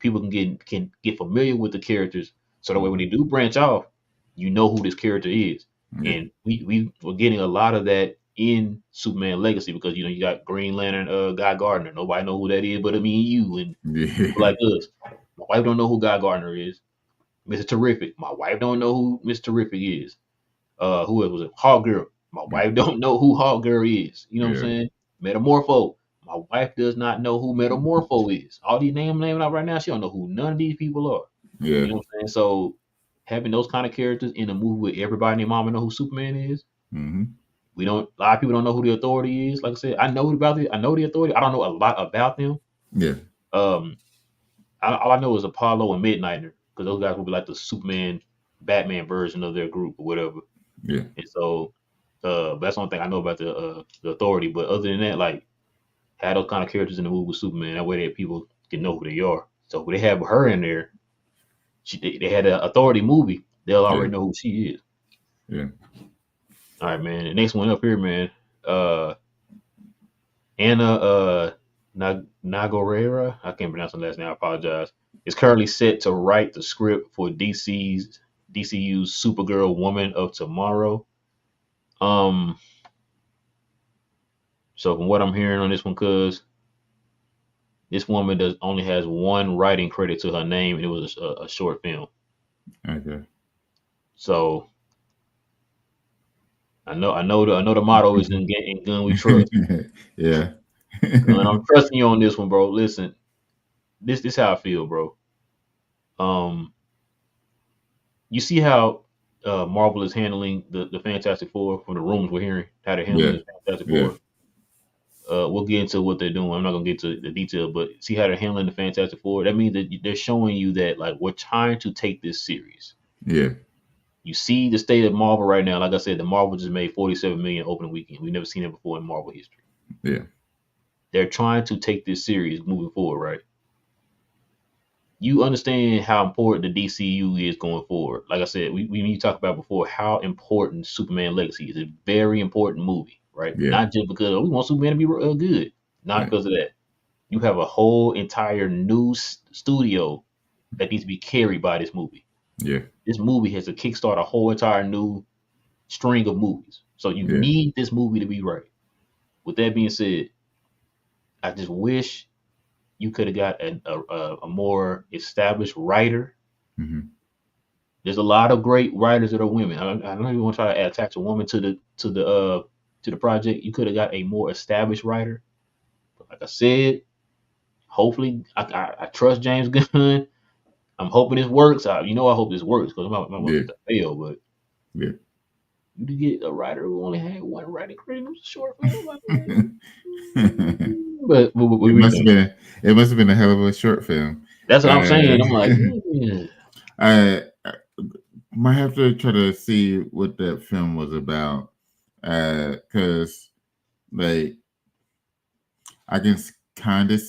people can get familiar with the characters. So that way, when Hmm. they do branch off, you know who this character is. Yeah. And we were getting a lot of that in Superman Legacy because you got Green Lantern, Guy Gardner. Nobody know who that is, but I mean you and people Yeah. like us. My wife don't know who Guy Gardner is. Mr. Terrific. My wife don't know who Mr. Terrific is. Who else was it? Hawk Girl. My wife don't know who Hawk Girl is. You know what I'm Yeah. saying? Metamorpho. My wife does not know who Metamorpho is. All these names naming out right now, she don't know who none of these people are. Yeah. You know what I'm saying? So having those kind of characters in a movie where everybody and their mama know who Superman is, Hmm. we don't. A lot of people don't know who the Authority is. Like I said, I know the Authority. I don't know a lot about them. Yeah. Um, all I know is Apollo and Midnighter because those guys will be like the Superman, Batman version of their group or whatever. Yeah. And so, but that's the only thing I know about the Authority. But other than that, like had those kind of characters in the movie with Superman. That way, that people can know who they are. So when they have her in there, they had an Authority movie. They'll Yeah. already know who she is. Yeah. All right, man. The next one up here, man. Anna Nagorera. I can't pronounce her last name. I apologize. Is currently set to write the script for DCU's Supergirl Woman of Tomorrow. Um, so from what I'm hearing on this one, cuz this woman does only has one writing credit to her name, and it was a short film. Okay. So I know the motto is in Gun We Trust. Yeah. Gun, I'm trusting you on this one, bro. Listen, this how I feel, bro. Um, you see how Marvel is handling the Fantastic Four from the rooms we're hearing how they're handling Yeah. the Fantastic Yeah. Four. We'll get into what they're doing. I'm not gonna get to the detail, but see how they're handling the Fantastic Four. That means that they're showing you that like we're trying to take this serious. Yeah. You see the state of Marvel right now. Like I said, the Marvel just made 47 million opening weekend. We've never seen it before in Marvel history. Yeah. They're trying to take this series moving forward, right? You understand how important the DCU is going forward. Like I said, we talked about before how important Superman Legacy is. A very important movie, right? Yeah. Not just because we want Superman to be good, not Yeah. because of that. You have a whole entire new studio that needs to be carried by this movie. Yeah. This movie has to kickstart a whole entire new string of movies. So you Yeah. need this movie to be right. With that being said, I just wish you could have got a more established writer. Hmm. There's a lot of great writers that are women. I don't even want to try to attach a woman to the project. You could have got a more established writer. But like I said, hopefully I trust James Gunn. I'm hoping this works. I hope this works because I don't want Yeah. it to fail. But Yeah. you to get a writer who only had one writing credit, it was a short film. it But what we must have think? been it must have been a hell of a short film. That's what I'm Uh, saying. I'm like, yeah. I might have to try to see what that film was about, because like I can kind of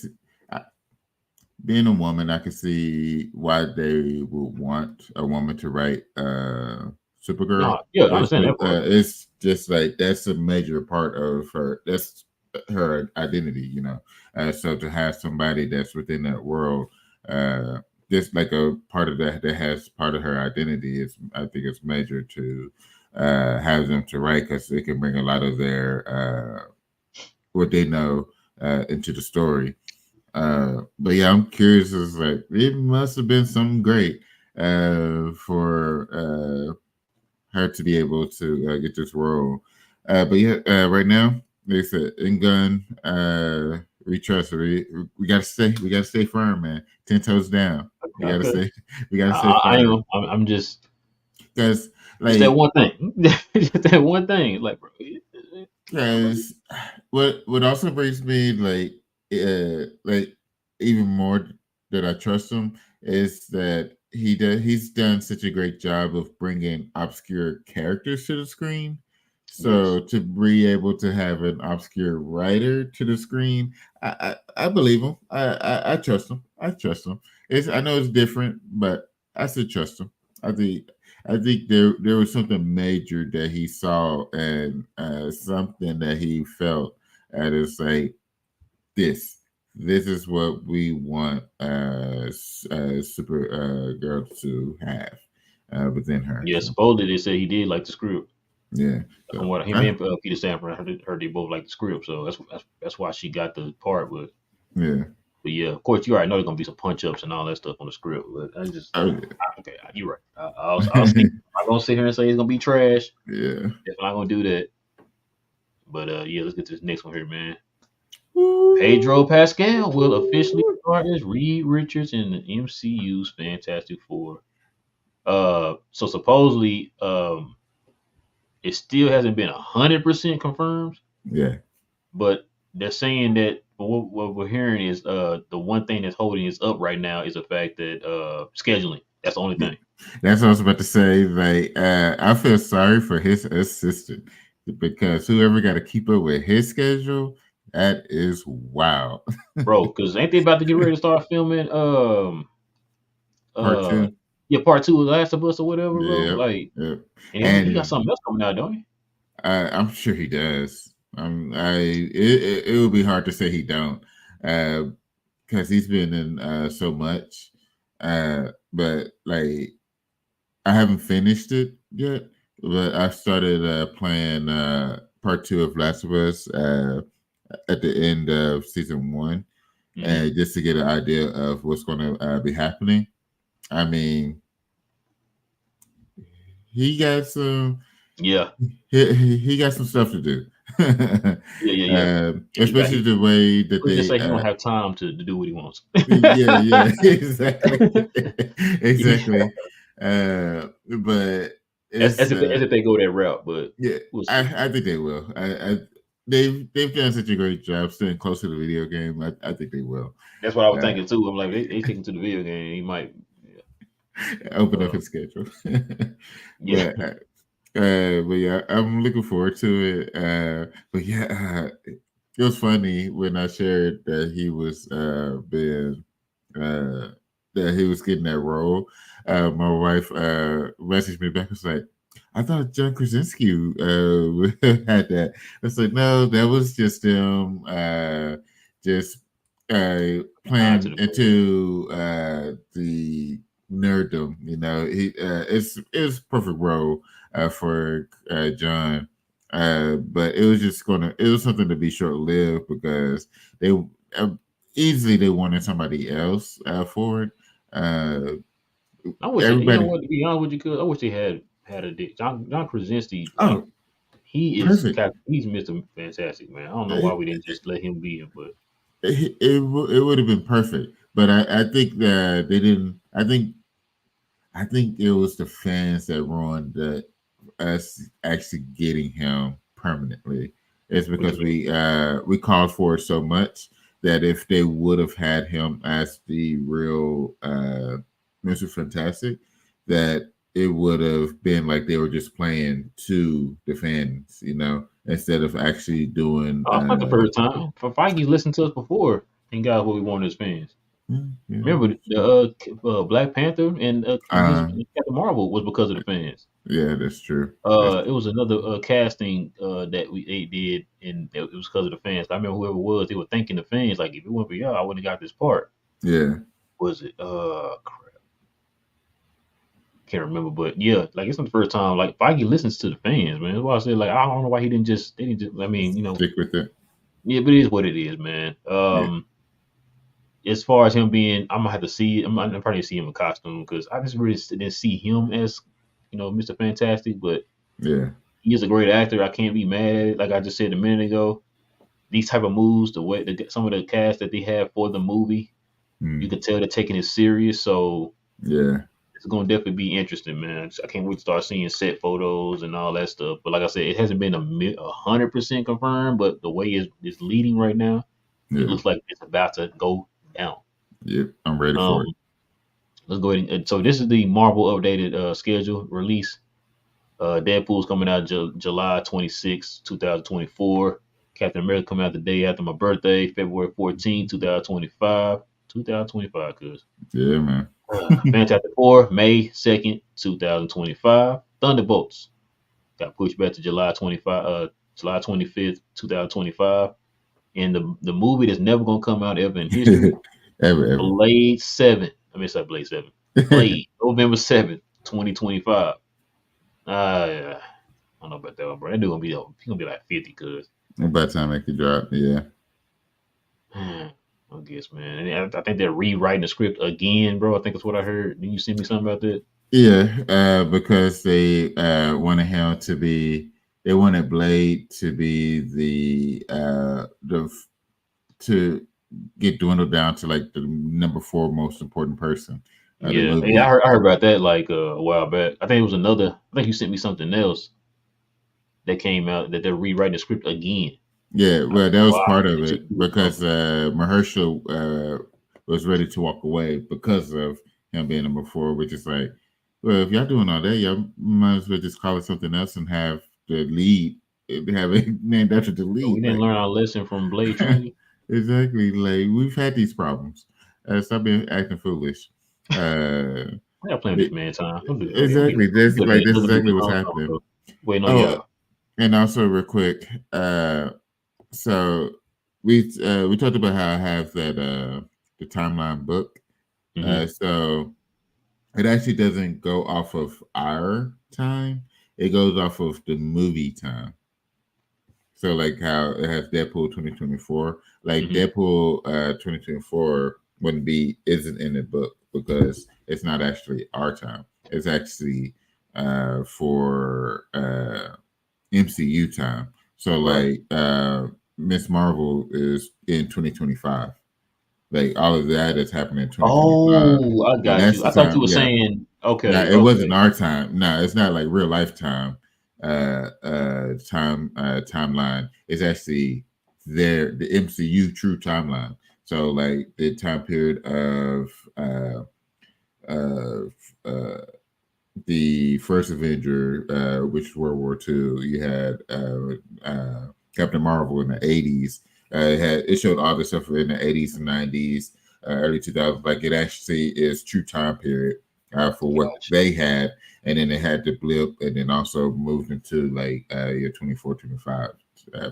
being a woman, I can see why they would want a woman to write Supergirl. No, yeah, I understand that part. It's just like that's a major part of her. That's her identity, you know. So to have somebody that's within that world, uh, just like a part of that has part of her identity, is I think it's major to have them to write because it can bring a lot of their what they know into the story. But yeah, I'm curious. It's like it must have been something great for her to be able to get this role. But yeah, right now they said in gun, we trust her. We gotta stay firm, man. 10 toes down. We gotta Okay, stay, we gotta stay I firm am. I'm just because it's that like one thing. Just that one thing. Like, bro, because what also brings me like even more that I trust him is that he's done such a great job of bringing obscure characters to the screen. yes, So to be able to have an obscure writer to the screen, I believe him. I trust him. I trust him. I know it's different, but I still trust him. I think there was something major that he saw and something that he felt and it's like this is what we want super girl to have within her. yeah. So Supposedly they said he did like the script. yeah, From so what him and Peter Sanford, I heard they both like the script. So that's why she got the part. yeah. But yeah, of course you already know there's gonna be some punch ups and all that stuff on the script. But Oh, okay, you're right. I'll see. I'm not gonna sit here and say it's gonna be trash. yeah. If I'm not gonna do that. But yeah, let's get to this next one here, man. Pedro Woo. Pascal will officially start as Reed Richards in the MCU's Fantastic Four. So supposedly, it still hasn't been 100% confirmed, Yeah. but they're saying that what we're hearing is the one thing that's holding us up right now is the fact that scheduling. That's the only Yeah. thing. That's what I was about to say. Like, I feel sorry for his assistant because whoever got to keep up with his schedule, that is wild. Bro, because ain't they about to get ready to start filming Part uh two. yeah, part two of Last of Us or whatever, bro? Yep. Like, Yep. and he got And something else coming out, don't he? I'm sure he does. It would be hard to say he don't, because he's been in so much. But like I haven't finished it yet, but I started playing part two of Last of Us at the end of season one, Hmm. and just to get an idea of what's going to be happening. I mean, he got some Yeah, he got some stuff to do. yeah. Yeah, Especially the way that let's just they say he don't have time to do what he wants. yeah exactly Yeah. exactly but it's As if they go that route, but yeah, we'll see. I think they will. They've done such a great job staying close to the video game. I think they will. That's what I was Uh, thinking too. I'm like, they take him to the video game. He might. Yeah. Open up Uh, his schedule. yeah, but but yeah, I'm looking forward to it. But yeah, it was funny when I shared that he was being uh, that he was getting that role. My wife messaged me back. Was like, "I thought John Krasinski had that." I was like, "No, that was just him, just nod to playing the play. into the nerddom. You know, it's perfect role for John." But it was just gonna. It was something to be short lived because they uh, easily they wanted somebody else for it. Uh, I wish it, you know Everybody, what, to be honest with you, cuz I wish they had a John Krasinski. Like oh, perfect. he's Mr. Fantastic, man. I don't know why It, we didn't just let him be him, but it would have been perfect, but I think that they didn't. I think it was the fans that ruined us actually getting him permanently. It's what you because mean? we called for it so much that if they would have had him as the real Mr. Fantastic, that it would have been like they were just playing to the fans, you know, instead of actually doing. Oh, it's not the first time. For Feige listened to us before and got what we wanted as fans. Yeah, Remember the Black Panther and his uh, and Captain Marvel was because of the fans. yeah, that's true. That's It was another casting that they did, and it was because of the fans. I remember whoever it was, they were thanking the fans like, if it weren't for y'all, I wouldn't have got this part. yeah. Was it? Crap, can't remember, but yeah, like it's not the first time. Like Feige listens to the fans, man. That's why I said like I don't know why he didn't just they didn't just. I mean, Stick with it. yeah, but it is what it is, man. Yeah, As far as him being, I'm gonna have to see. I'm probably see him in costume because I just really didn't see him as Mr. Fantastic, but yeah. he is a great actor. I can't be mad at it. Like I just said a minute ago, these type of moves, some of the cast that they have for the movie, you Hmm. can tell they're taking it serious. So Yeah, it's gonna definitely be interesting, man. I can't wait to start seeing set photos and all that stuff. But like I said, it hasn't been 100% confirmed. But the way it's leading right now, it yeah, looks like it's about to go down. yep. I'm ready for it. Um, let's go ahead. So this is the Marvel updated schedule release. Deadpool's coming out July 26, 2024. Captain America coming out the day after my birthday, February 14th, 2025. 2025, cuz. Yeah, man. Fantastic Four, May 2nd, 2025. Thunderbolts got pushed back to July 25th, 2025. And the movie that's never gonna come out ever in history, Ever, Blade 7. I mean, it's like Blade 7. ever. Blade, November 7th, 2025. Yeah. I don't know about that one, bro. That dude gonna be like 50, cuz. By the time I could drop, yeah. I guess, man. And I think they're rewriting the script again, bro. I think that's what I heard. Did you send me something about that? Yeah, because they wanted him to be, they wanted Blade to be to get dwindled down to like the number four most important person of the Yeah, yeah, movie. I heard about that like a while back. I think it was another. I think you sent me something else that came out that they're rewriting the script again. Yeah, I was well, like, that was wow, part they of should it do because something. Mahershala was ready to walk away because of him being number four, which is like, well, if y'all doing all that, y'all might as well just call it something else and have the lead have it named after the So we lead. didn't Like, learn our lesson from Blade Trinity. exactly. Like we've had these problems. Stop being acting foolish. Uh, I got playing this it- man time. Don't do that. Okay, exactly. This good like at this is nothing to do exactly with what's on something, happening. bro. Waiting on Oh, y'all. and also real quick, so we talked about how I have that the timeline book. Hmm. So it actually doesn't go off of our time; it goes off of the movie time. So like how it has Deadpool 2024, like Hmm. Deadpool 2024 wouldn't be isn't in the book because it's not actually our time. It's actually for MCU time. So Right. like Miss Marvel is in 2025. Like all of that is happening in 2025. Oh, I So got that's you. the I thought you time. were Yeah. saying Now okay, it wasn't okay. our time. No, it's not like real life time timeline. It's actually the MCU true timeline. So like the time period of uh, uh, the first Avenger, which was World War II. You had Captain Marvel in the '80s. It showed all the stuff in the '80s and '90s, early 2000s. Like it actually is true time period for what Gotcha. they had, and then it had the blip, and then also moved into like year 24, 25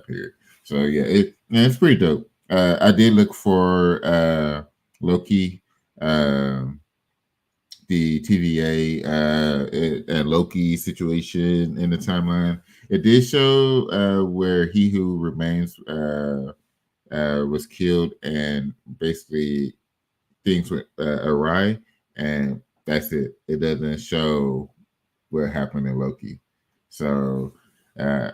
period. So it's pretty dope. I did look for Loki. Um, the TVA and Loki situation in the timeline. It did show where He Who Remains was killed, and basically things went awry, and that's it. It doesn't show what happened in Loki. So uh,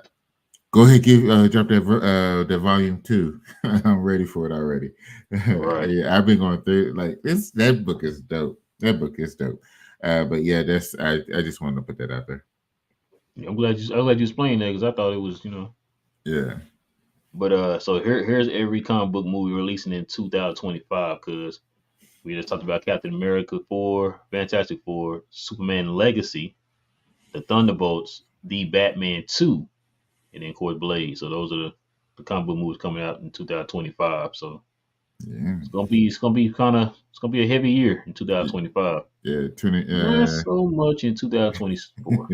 go ahead, give drop that volume 2. I'm ready for it already. Right. Yeah, I've been going through like this. That book is dope. That book is dope. But yeah, that's I just wanted to put that out there. Yeah, I'm glad you explained that because I thought it was, Yeah, But so here's every comic book movie releasing in 2025 because we just talked about Captain America 4, Fantastic Four, Superman Legacy, The Thunderbolts, The Batman 2, and then Court Blade. So those are the comic book movies coming out in 2025. So yeah, it's gonna be a heavy year in 2025. yeah. 20. Not so much in 2024.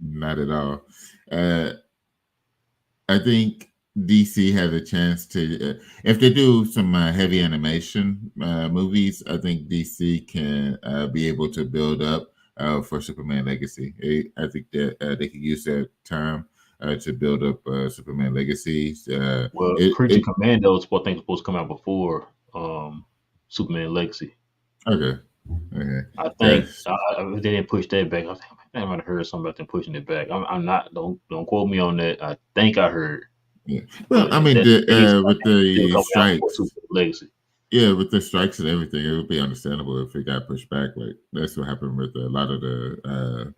Not at all. Uh, I think DC has a chance to, if they do some heavy animation movies, I think DC can be able to build up for Superman Legacy. I think that they could use that time to build up Superman Legacy. Well, Creature It Commando is what I think is supposed to come out before Superman Legacy. okay, okay, I think that's they didn't push that back. I might have heard something about them pushing it back. I'm not. Don't quote me on that. I think I heard, yeah. Well, but I mean, that means I with think it's still the coming out before strikes, Superman Legacy. yeah, with the strikes and everything, it would be understandable if it got pushed back. Like that's what happened with a lot of the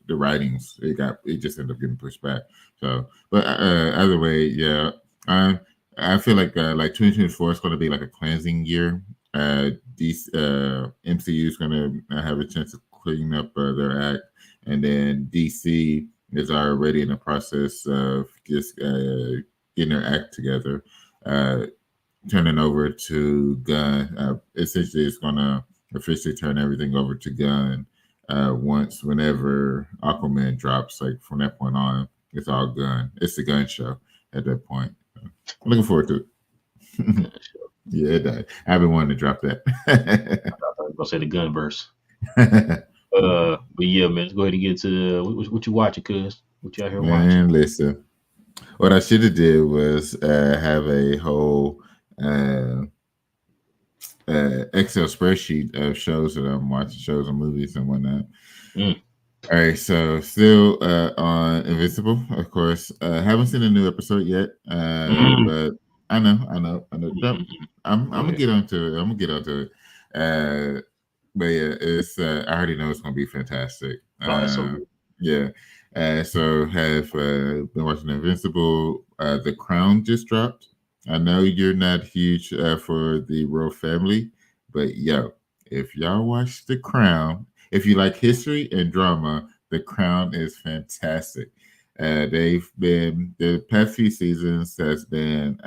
writings. It just ended up getting pushed back. So, but either way, yeah, I I feel like 2024 is going to be like a cleansing year. These MCU is going to have a chance to clean up their act, and then DC is already in the process of just getting their act together. Uh, Turning over to Gunn. Essentially, it's going to officially turn everything over to Gunn whenever Aquaman drops. Like from that point on, it's all Gunn. It's the Gunn show at that point. So, I'm looking forward to it. Yeah, sure. Yeah, I've been wanting to drop that. I thought I was gonna say the Gunverse. But yeah, man, let's go ahead and get to what you watching, cuz what you out here watching. Man, listen. What I should have did was have a whole uh, Excel spreadsheet of shows that I'm watching, shows and movies and whatnot. Mm, All right, so still on Invincible, of course. Haven't seen a new episode yet, mm, but I know. mm, Nope, mm, mm. I'm Go gonna ahead. get onto it. I'm gonna get onto it. But yeah, it's I already know it's gonna be fantastic. Oh, that's so good. Yeah. So have been watching Invincible. The Crown just dropped. I know you're not huge for the royal family, but yo, if y'all watch The Crown, if you like history and drama, The Crown is fantastic. They've been the past few seasons has been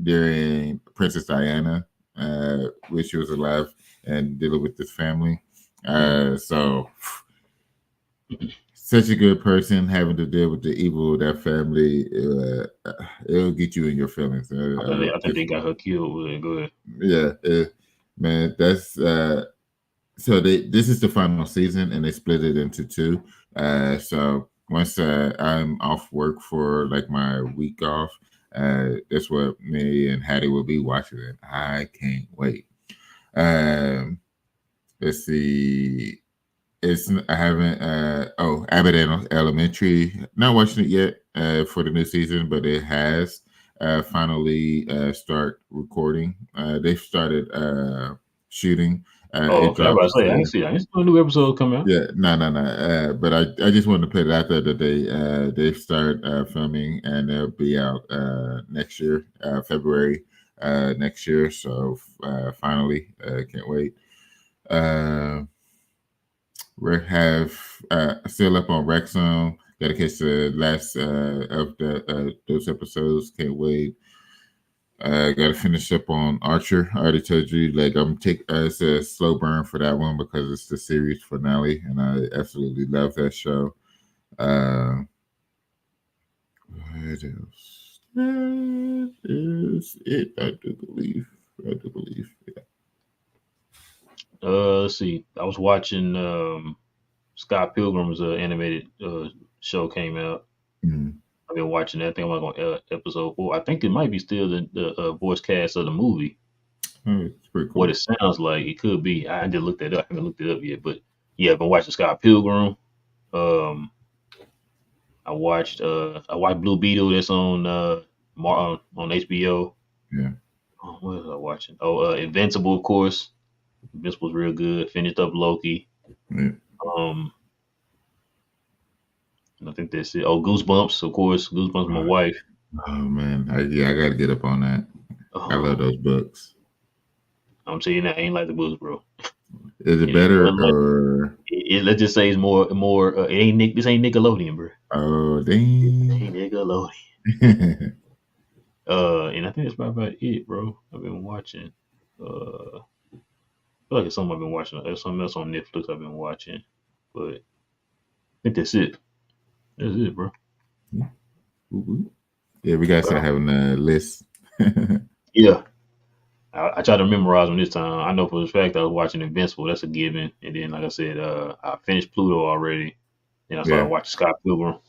during Princess Diana, when she was alive and dealing with this family. Mm. So such a good person having to deal with the evil of that family. It'll get you in your feelings. I think they got her killed. Go ahead. Yeah, man, that's so this is the final season and they split it into two. So once I'm off work for like my week off, that's what me and Hattie will be watching it. I can't wait. Um, let's see. It's I haven't Abbott Elementary, not watching it yet for the new season, but it has finally start recording. They've started shooting. Oh, It okay. I was drops about to say I ain't see. I ain't seen a new episode come out. yeah, no. But I just wanted to put it out there that they start filming and they'll be out next year, February. next year. So finally, can't wait. Uh, we have still up on Wrexham. Got to catch the last of the those episodes. Can't wait. Got to finish up on Archer. I already told you, like I'm take it's a slow burn for that one because it's the series finale, and I absolutely love that show. Uh, what else? That is it. I do believe. I do believe. Yeah. Let's see. I was watching Scott Pilgrim's animated show came out. Mm. I've been watching that. I think I'm on episode 4. I think it might be still the voice cast of the movie. Oh, it's pretty What cool. it sounds like, it could be. I didn't look that up. I haven't looked it up yet, but yeah, I've been watching Scott Pilgrim. Um, I watched Blue Beetle. That's on on HBO. Yeah. Oh, what was I watching? Oh, Invincible, of course. Invincible's real good. Finished up Loki. Yeah. Um, and I think that's it. Oh, Goosebumps, of course. Goosebumps, my wife. Oh man, I got to get up on that. I love Um, those books. I'm telling you now, I ain't like the books, bro. Is it It ain't better nothing like. or Let's just say it's more. It ain't Nick. This ain't Nickelodeon, bro. oh This dang? ain't Nickelodeon. And I think that's about it, bro. I've been watching. I feel like it's something I've been watching. There's something else on Netflix I've been watching, but I think that's it. That's it, bro. Yeah, we gotta start Wow. having a list. Yeah, Yeah, I tried to memorize them this time. I know for the fact I was watching Invincible. That's a given. And then, like I said, I finished Pluto already. Then I started yeah, watching Scott Pilgrim,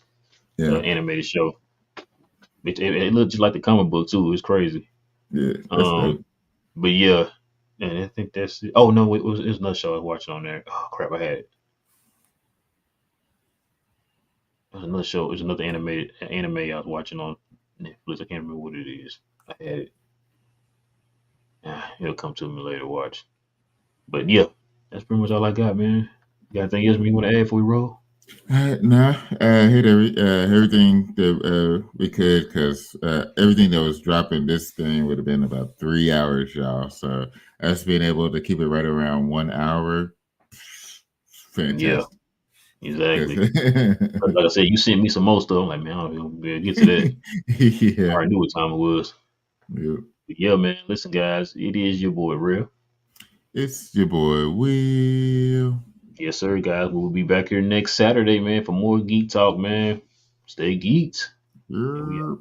the yeah, animated show. It looked just like the comic book too. It's crazy. that's Um, dope. but yeah, and I think that's it. Oh no, it was another show I was watching on there. Oh crap, I had it. It was another show. It was another animated anime I was watching on Netflix. I can't remember what it is. I had it. It'll come to me later. Watch. But yeah, that's pretty much all I got, man. Got anything else you want to add before we roll? Nah, hit everything that we could because everything that was dropping this thing would have been about 3 hours, y'all. So us being able to keep it right around 1 hour, Yeah, fantastic. Because exactly. Like I said, you sent me some more stuff. I'm like, man, I don't even be able to get to that. I yeah, already knew what time it was. yeah. But yeah, man. Listen, guys, it is your boy, Real. It's your boy Will. Yes, sir, guys. We'll be back here next Saturday, man, for more geek talk, man. Stay geeked. And we Yeah.